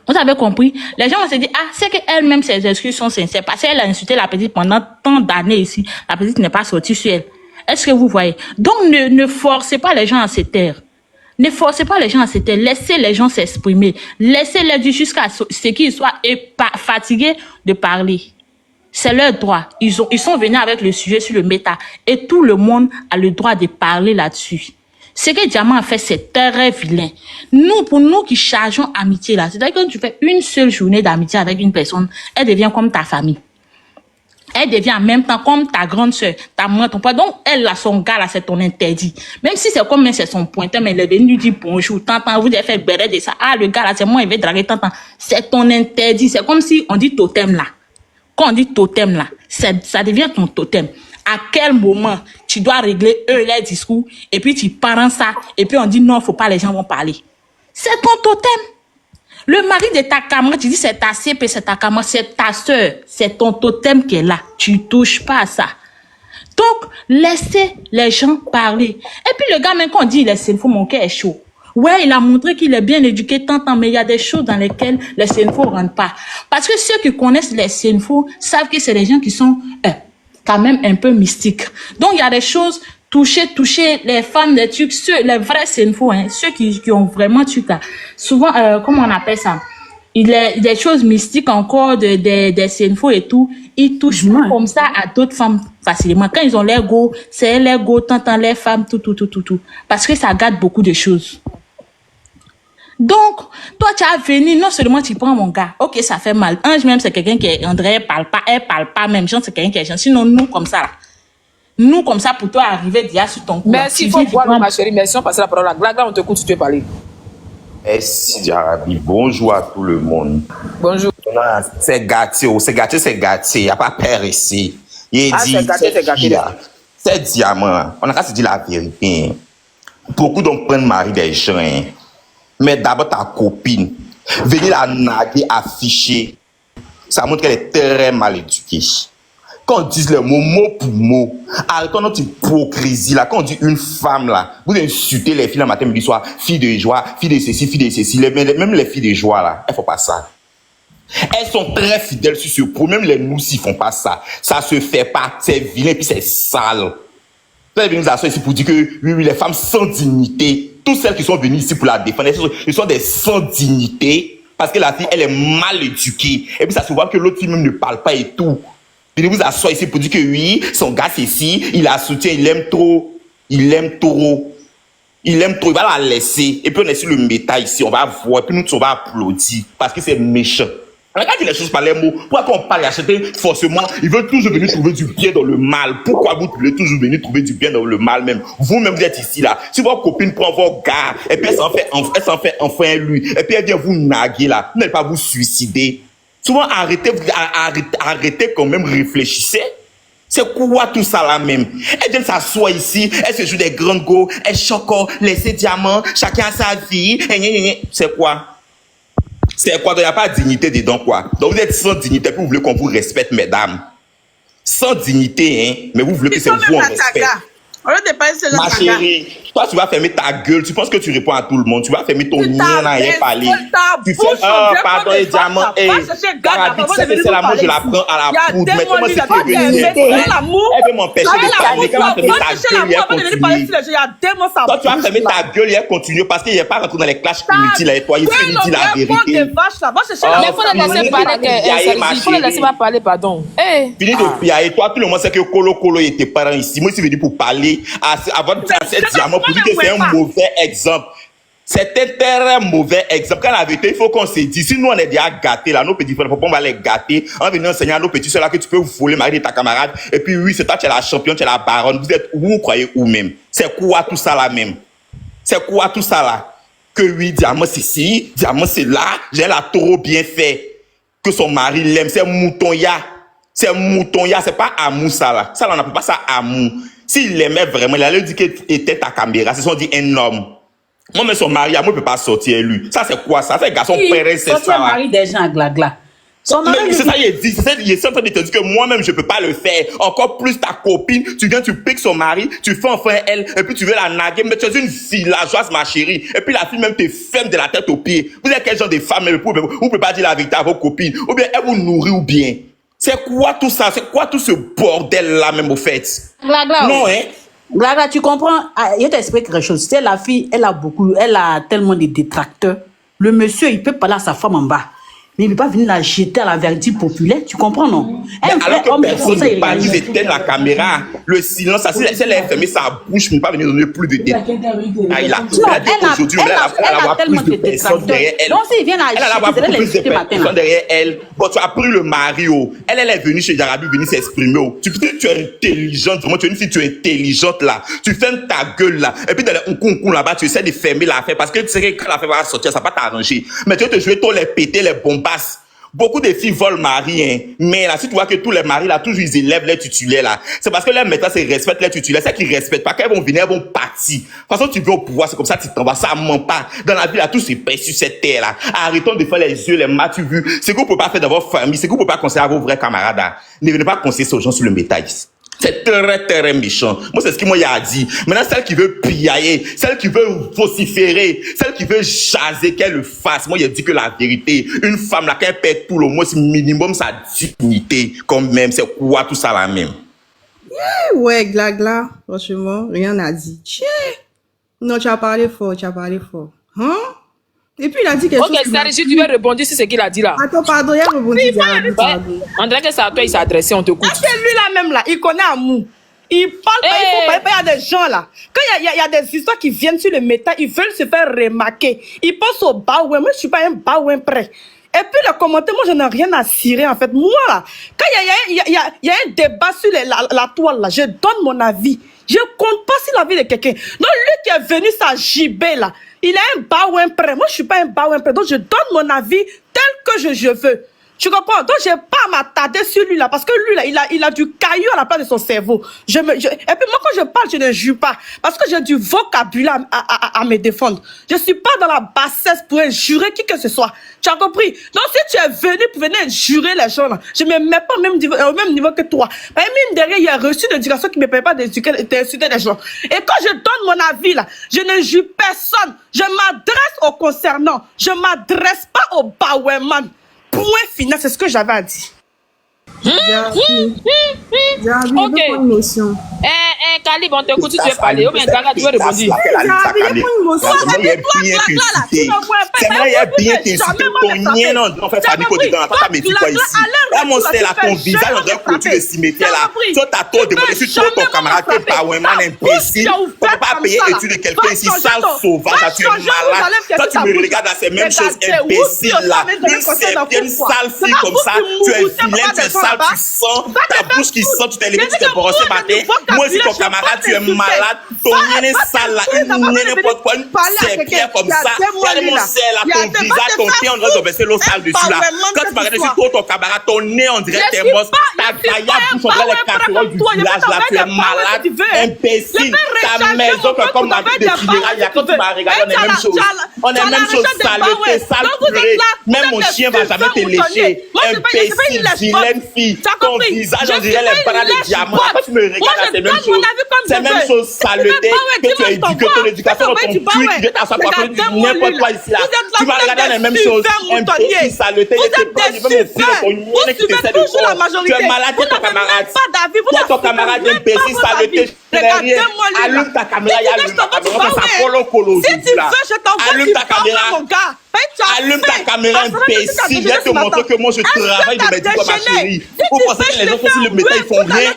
Vous avez compris? Les gens vont se dire, ah, c'est qu'elle-même, ses excuses sont sincères. Parce qu'elle a insulté la petite pendant tant d'années ici. La petite n'est pas sortie sur elle. Est-ce que vous voyez? Donc, ne forcez pas les gens à se taire. Ne forcez pas les gens à se taire. Laissez les gens s'exprimer. Laissez-les dire jusqu'à ce qu'ils soient fatigués de parler. C'est leur droit. Ils sont venus avec le sujet sur le méta. Et tout le monde a le droit de parler là-dessus. Ce que Diamant a fait, c'est très vilain. Nous, pour nous qui chargeons amitié là, c'est-à-dire que quand tu fais une seule journée d'amitié avec une personne, elle devient comme ta famille. Elle devient en même temps comme ta grande soeur, ta mère, ton père. Donc, elle, là, son gars, là, c'est ton interdit. Même si c'est comme c'est son pointeur, mais elle est venue dire bonjour, t'entends, vous avez fait béret de ça. Ah, le gars, là, c'est moi, il veut draguer, t'entends. C'est ton interdit. C'est comme si on dit totem, là. Quand on dit totem, là, ça devient ton totem. À quel moment tu dois régler eux les discours et puis tu parles ça et puis on dit non, faut pas, les gens vont parler. C'est ton totem. Le mari de ta camarade, tu dis c'est ta CP, c'est ta camarade, c'est ta soeur, c'est ton totem qui est là. Tu touches pas à ça. Donc, laissez les gens parler. Et puis le gars, même quand on dit il est sinfo, mon cœur est chaud. Ouais, il a montré qu'il est bien éduqué tant, mais il y a des choses dans lesquelles les sinfo ne rentrent pas. Parce que ceux qui connaissent les sinfo savent que c'est des gens qui sont quand même un peu mystiques. Donc, il y a des choses, toucher les femmes, les trucs, les vrais sinfo, hein, ceux qui ont vraiment truc là. Souvent, comment on appelle ça? Il y a des choses mystiques encore, des sinfo et tout. Ils touchent pas comme ça à d'autres femmes facilement. Quand ils ont l'ego, c'est l'ego, t'entends les femmes, tout. Parce que ça gâte beaucoup de choses. Donc, toi, tu as venu, non seulement tu prends mon gars, ok, ça fait mal. Ange même, c'est quelqu'un qui est, André, elle parle pas, même Jean, c'est quelqu'un qui est Jean. Sinon, nous, comme ça, là. Nous, comme ça, pour toi, arriver déjà sur ton cou. Merci, il faut voir, ma chérie, merci, on passe la parole à Glagla, on te écoute si tu veux parler. Merci, Jarabi. Bonjour à tout le monde. Bonjour. C'est gâté, il n'y a pas peur ici. Il dit, c'est Diamant. On a qu'à se dire la vérité. Beaucoup d'hommes prennent mari des gens. Mais d'abord ta copine, venir la naguer, afficher, ça montre qu'elle est très mal éduquée. Quand on dit le mot pour mot, arrêtons notre hypocrisie là. Quand on dit une femme là, vous insultez les filles le matin, midi, soir, filles de joie, filles de ceci, même les filles de joie là, elles font pas ça. Elles sont très fidèles sur ce point, même les mousses ils font pas ça. Ça se fait pas, c'est vilain puis c'est sale. Vous êtes venus nous asseoir ici pour dire que oui, les femmes sans dignité, toutes celles qui sont venues ici pour la défendre, elles sont des sans dignité parce que la fille, elle est mal éduquée. Et puis ça se voit que l'autre fille même ne parle pas et tout. Venez vous asseoir ici pour dire que oui, son gars c'est ici, il la soutient, il aime trop, il va la laisser. Et puis on est sur le méta ici, on va voir, et puis nous on va applaudir parce que c'est méchant. Regardez les choses par les mots. Pourquoi quand on parle et acheter, forcément, ils veulent toujours venir trouver du bien dans le mal. Pourquoi vous voulez toujours venir trouver du bien dans le mal même? Vous-même, vous êtes ici, là. Si votre copine prend vos gars, et puis elle s'en fait enfin lui, et puis elle vient vous naguer, là, vous n'allez pas vous suicider. Souvent, arrêtez quand même, réfléchissez. C'est quoi tout ça là même? Elle vient s'asseoir ici, elle se joue des grandes go, elle choque, laissez diamants, chacun a sa vie. C'est quoi? C'est quoi? Il n'y a pas de dignité dedans, quoi. Donc vous êtes sans dignité, puis vous voulez qu'on vous respecte, mesdames. Sans dignité, hein, mais vous voulez que c'est vous on respecte. Ma chérie, toi tu vas fermer ta gueule, tu penses que tu réponds à tout le monde, tu vas fermer ton nez là et parler. Tu fais, oh pardon les diamants, c'est l'amour, je la prends à la poudre, mais comment c'est que elle veut m'empêcher de parler, comment fermer ta gueule et elle continue. Toi tu vas fermer ta gueule et elle continue parce qu'il n'est pas rentré dans les clashs inutiles avec toi, il dit la vérité. Mais il faut le laisser parler, il faut le laisser parler, pardon. Fini de piailler, toi tout le monde sait que Colo et tes parents ici, moi je suis venu pour parler. Avant de passer diamant pour dire que c'est un mauvais exemple. C'est un très mauvais exemple. Quand la vérité, il faut qu'on se dise, si nous on est déjà gâtés là, nos petits frères, pourquoi on va les gâter? On va venir enseigner à nos petits, ceux-là que tu peux voler le mari de ta camarade. Et puis oui, c'est toi, tu es la championne, tu es la baronne. Vous êtes où, vous croyez où même? C'est quoi tout ça là même? C'est quoi tout ça là? Que oui, diamant c'est ici, diamant c'est là, j'ai la trop bien fait. Que son mari l'aime, c'est mouton ya. C'est mouton ya, c'est pas amour ça là. Ça là, on n'appelle pas ça amour. S'il l'aimait vraiment, il allait dire qu'il était ta caméra. C'est ce qu'on dit un homme. Moi, mais son mari, moi, je ne peux pas sortir lui. Ça, c'est quoi ça? C'est garçon péré, c'est ça. C'est mari des gens à glagla. Mais c'est ça, il dit. Il est en train de te dire que moi-même, je ne peux pas le faire. Encore plus ta copine, tu viens, tu piques son mari, tu fais enfin elle, et puis tu veux la naguer. Mais tu es une villageoise, ma chérie. Et puis la fille même te ferme de la tête aux pieds. Vous êtes quel genre de femme, vous ne pouvez pas dire la vérité à vos copines. Ou bien elle vous nourrit ou bien. C'est quoi tout ça? C'est quoi tout ce bordel-là même au fait? Glagla. Non, hein? Glagla, tu comprends? Je t'explique quelque chose. C'est la fille, elle a tellement de détracteurs. Le monsieur, il peut parler à sa femme en bas. Mais il ne peut pas venir la jeter à la vertu populaire, tu comprends, non? Alors que personne ne parle, ils éteignent la caméra. Le silence, si elle a fermé sa bouche, il ne peut pas venir donner plus de détails. Elle a plus de personnes derrière elle. Non, s'il vient la jeter, elle a plus de personnes derrière elle. Bon, tu as pris le Mario. Elle est venue chez Jarabi, venue s'exprimer. Tu es intelligente, vraiment, tu es une fille, tu es intelligente là. Tu fermes ta gueule là. Et puis dans les unconcons là-bas, tu essaies de fermer l'affaire parce que tu sais que quand l'affaire va sortir, ça va pas t'arranger. Mais tu vas te jouer tous les pétés, les bombes. Beaucoup de filles volent mari, hein. Mais là, si tu vois que tous les maris, là, toujours ils élèvent les titulaires, là. C'est parce que les médecins, c'est respectent les titulaires. C'est qu'ils respectent pas. Quand ils vont venir, ils vont partir. De toute façon, tu veux au pouvoir, c'est comme ça, tu t'en vas. Ça ment pas. Dans la vie, là, tout se paie sur cette terre, là. Arrêtons de faire les yeux, les mains, tu veux. C'est que vous pouvez pas faire dans votre famille. C'est que vous pouvez pas conseiller à vos vrais camarades, là. Ne venez pas conseiller ces gens sur le métal. C'est très, très méchant. Moi, c'est ce qu'il m'a dit. Maintenant, celle qui veut piailler, celle qui veut vociférer, celle qui veut jaser, qu'elle le fasse. Moi, il a dit que la vérité, une femme, là, qu'elle perd tout le moins, c'est minimum sa dignité, quand même. C'est quoi tout ça, là, même? Ouais, Glagla, franchement, rien à dire. Non, tu as parlé fort, Hein? Et puis, il a dit quelque chose. Ok, Sari, si tu veux rebondir sur ce qu'il a dit là. Attends, pardon, il a rebondi. On dirait que c'est à toi, il s'est adressé, on te écoute. C'est lui-là même là, il connaît amour. Il parle pas, il faut pas, il y a des gens là. Quand il y a des histoires qui viennent sur le métal, ils veulent se faire remarquer. Ils pensent au baouin. Moi, je suis pas un baouin prêt. Et puis les commentaires, moi, je n'ai rien à cirer en fait. Moi là, quand il y a un débat sur la toile là, je donne mon avis. Je compte pas sur la vie de quelqu'un. Donc lui qui est venu s'agibber là, il a un baouin prêt. Moi, je suis pas un baouin prêt. Donc je donne mon avis tel que je veux. Tu comprends? Donc, j'ai pas à m'attarder sur lui là, parce que lui là, il a du caillou à la place de son cerveau. Et puis moi, quand je parle, je ne jure pas, parce que j'ai du vocabulaire à me défendre. Je suis pas dans la bassesse pour jurer qui que ce soit. Tu as compris? Donc, si tu es venu pour venir jurer les gens là, je me mets pas au même niveau que toi. Mais mine de rien, il y a reçu une éducation qui me permet pas d'insulter les gens. Et quand je donne mon avis là, je ne jure personne. Je m'adresse aux concernants. Je m'adresse pas aux baouéman. Point final, c'est ce que j'avais à dire. Ok. Calib, on t'écoute, tu veux parler. Ou bien, Gaga, tu veux répondre. C'est vrai, il y a bien t'insulté ton nien, non, en fait, Fabi, côté dans la table, mais tu quoi ici? Allez Là, mon c'est là, ton visage, on dirait clôture de cimetière là. Toi, t'as trop demandé sur toi, ton camarade, que pas vraiment imbécile. On peut pas payer études de quelqu'un ici, sale sauvage, tu es malade. Toi, tu me regardes à ces mêmes choses imbéciles là. Une sale fille comme ça, tu es vilaine, tu es sale, tu sens, ta bouche qui sent, tu t'es levé, tu t'es brossé matin. Moi aussi, ton camarade, tu es malade, ton nez sale là, une nez n'importe quoi, une serpillère comme ça. Regardez mon sel là, ton visage, ton teint, on dirait de verser l'eau sale dessus là. Quand tu m'as regardé sur toi, ton camarade, ton nez, on dirait tes mosses, ta gaillard bouche, on dirait les casseroles du village là, tu es malade, imbécile, ta maison, comme ma vie de Fidéral, il y a quand tu m'as regardé, on est même chose. On est même chose, saleté, sale purée. Même mon chien va jamais te lécher. Imbécile, vilaine fille. Ton visage, on dirait les bras de diamants. Après, tu me regardes, c'est même chose. C'est même chose, saleté, que tu as éduqué ton éducation dans ton cul, tu viens t'asseoir pour faire n'importe quoi ici là. Tu m'as regardé dans les mêmes choses. Imbécile, saleté, je te prends, je vais m'offrir dans ton nez qui t'essaie de voir. Tu es malade, tu es ton camarade. Toi, ton camarade imbécile, saleté, allume ta caméra, allume ta caméra, ça follow colo. Allume ta caméra. Allume ta caméra imbécile. Je vais te montrer que moi je travaille de mes diplômes, ma chérie. Vous pensez que les autres aussi le métal ils font rien?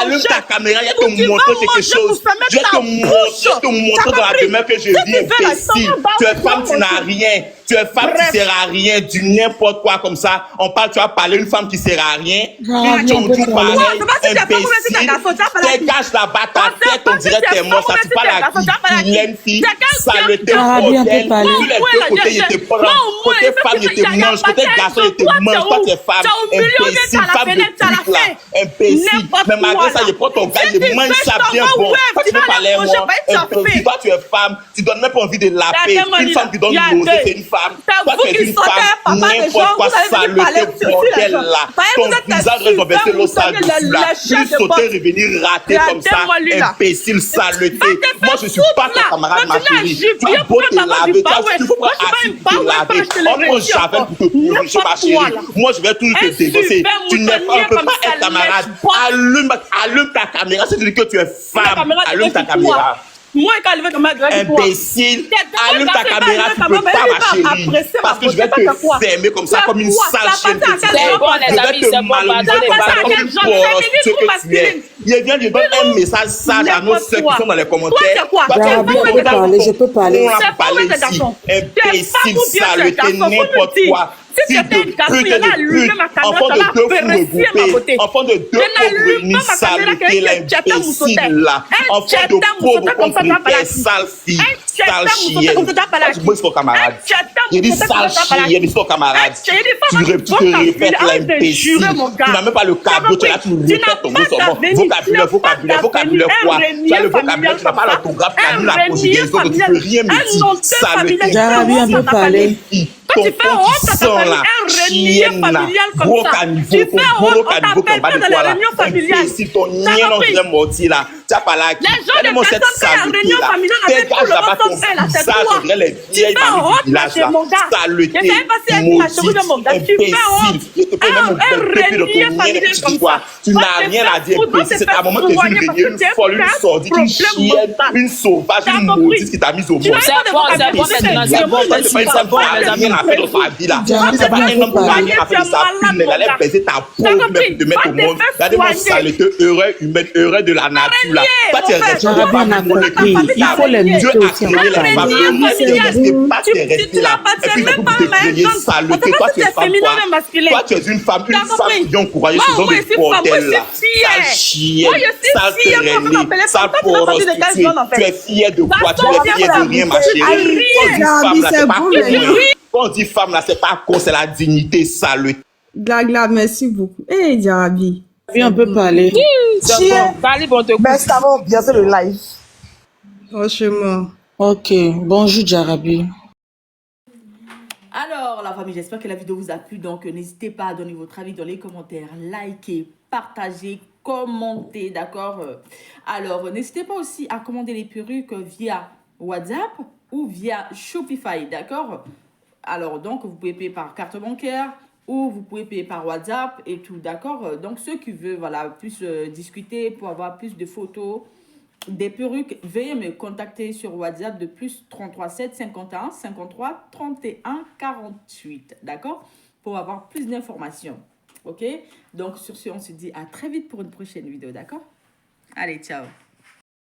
Allume ta caméra, je vais te montrer quelque chose. Je vais te montrer dans la demeure que je vis, imbécile. Tu es femme, tu n'as rien. Tu es femme qui sert à rien, du n'importe quoi comme ça. On parle, tu vas parler une femme qui sert à rien. Une tout pareil, imbécile. Dégage là-bas, ta tête, on dirait tes morts. Ça, tu parles à vilaine fille, saleté, bordel. Tous les deux côtés, ils te prennent. Côté femme, ils te mangent. Côté garçon, ils te mangent. Toi, tu es femme. Imbécile, femme de truc là. Imbécile. Mais malgré ça, je prends ton gars, je mange ça bien bon. Toi, tu veux parler à moi. Imbécile. Toi, tu es femme. Tu donnes même pas envie de laver. Une femme qui donne l'osée, c'est une femme. Toi, tu es une femme, n'importe quoi, saleté, bordel là. Ton visage reste verser l'eau sale dessus là. Plus sauter, revenir rater comme ça, imbécile, saleté. Moi, je suis pas ton camarade, ma chérie. Tu as beau te laver, tu peux pas assis pour te laver. On prend Javel pour te purifier, ma chérie. Moi, je vais toujours te dénoncer. Tu ne peux pas être camarade. Allume ta caméra, c'est-à-dire que tu es femme. Allume ta caméra. Moi, quand il veut comme imbécile, allume ta caméra, tu peux pas, ma chérie. Parce que je vais te fermer comme ça, comme une sale chienne que tu es. Je vais te malmener comme une prostituée que tu es. Il vient de donner un message sage à nos soeurs qui sont dans les commentaires. Je peux parler. On va parler ici. Imbécile, saleté, n'importe quoi. Si c'était une garçon, il a allumé ma caméra, enfant de ça deux l'a fous regroupés, enfant de deux pauvres unis, saleté, l'imbécile là, enfant de pauvres contre des sales filles, sales chiennes. Tu bosses ton camarade. Il y a des sales chiennes, il y a des camarades. Tu te répètes l'imbécile. Tu n'as même pas le cabot, tu es là, tu répètes ton mot sur moi. Vocabulaire quoi? Tu as le vocabulaire, tu n'as pas l'orthographe, tu as mis la conjugaison, tu ne peux rien me dire. Saleté. Jarabi, un peu parler. Ton petit sang là, chienne là, gros caniveau, ton gros caniveau qui est en bas de toi là, imbécile, ton nien dans le mortier là, tu as pas là, regardez-moi cette saleté là, dégage là-bas ton visage, on dirait les vieilles mamies du village là, saleté, maudite, imbécile, je te peux même me péter de ton nien, tu dis quoi, tu n'as rien à dire, imbécile, c'est à un moment que tu es une régnier, une folle, une sordide, une chienne, une sauvage, une maudite qui t'a mise au monde. C'est bon, C'est bon, fait dans sa vie là. C'est pas un homme qui va rien faire de sa fille, mais il allait baiser ta peau, même de mettre au monde. Regardez-moi saleté, heureux humain, heureux de la nature là. Toi, tu es resté il faut les Dieu muter a aussi. créé les femmes. C'est pas tu es resté là. Et puis, il faut te créer saleté. Toi, tu es femme quoi? Toi, tu es une femme qui ont courageux ce genre de bordel là. Sale chienne, sale traînée, sale prostituée. Tu es fière de quoi? Tu es fière de rien, ma chérie. Quand on dit femme là, c'est pas con, c'est la dignité, salut. Glagla, merci beaucoup. Hey, Jarabi. On peut parler. Ben, ça va bien fait le live. Franchement. Ok, bonjour Jarabi. Alors, la famille, j'espère que la vidéo vous a plu. Donc, n'hésitez pas à donner votre avis dans les commentaires, liker, partager, commenter, d'accord? Alors, n'hésitez pas aussi à commander les perruques via WhatsApp ou via Shopify, d'accord? Alors, donc, vous pouvez payer par carte bancaire ou vous pouvez payer par WhatsApp et tout, d'accord? Donc, ceux qui veulent, voilà, plus discuter pour avoir plus de photos des perruques, veuillez me contacter sur WhatsApp de plus 33 7 51 53 31 48, d'accord? Pour avoir plus d'informations. Ok? Donc, sur ce, on se dit à très vite pour une prochaine vidéo, d'accord? Allez, ciao!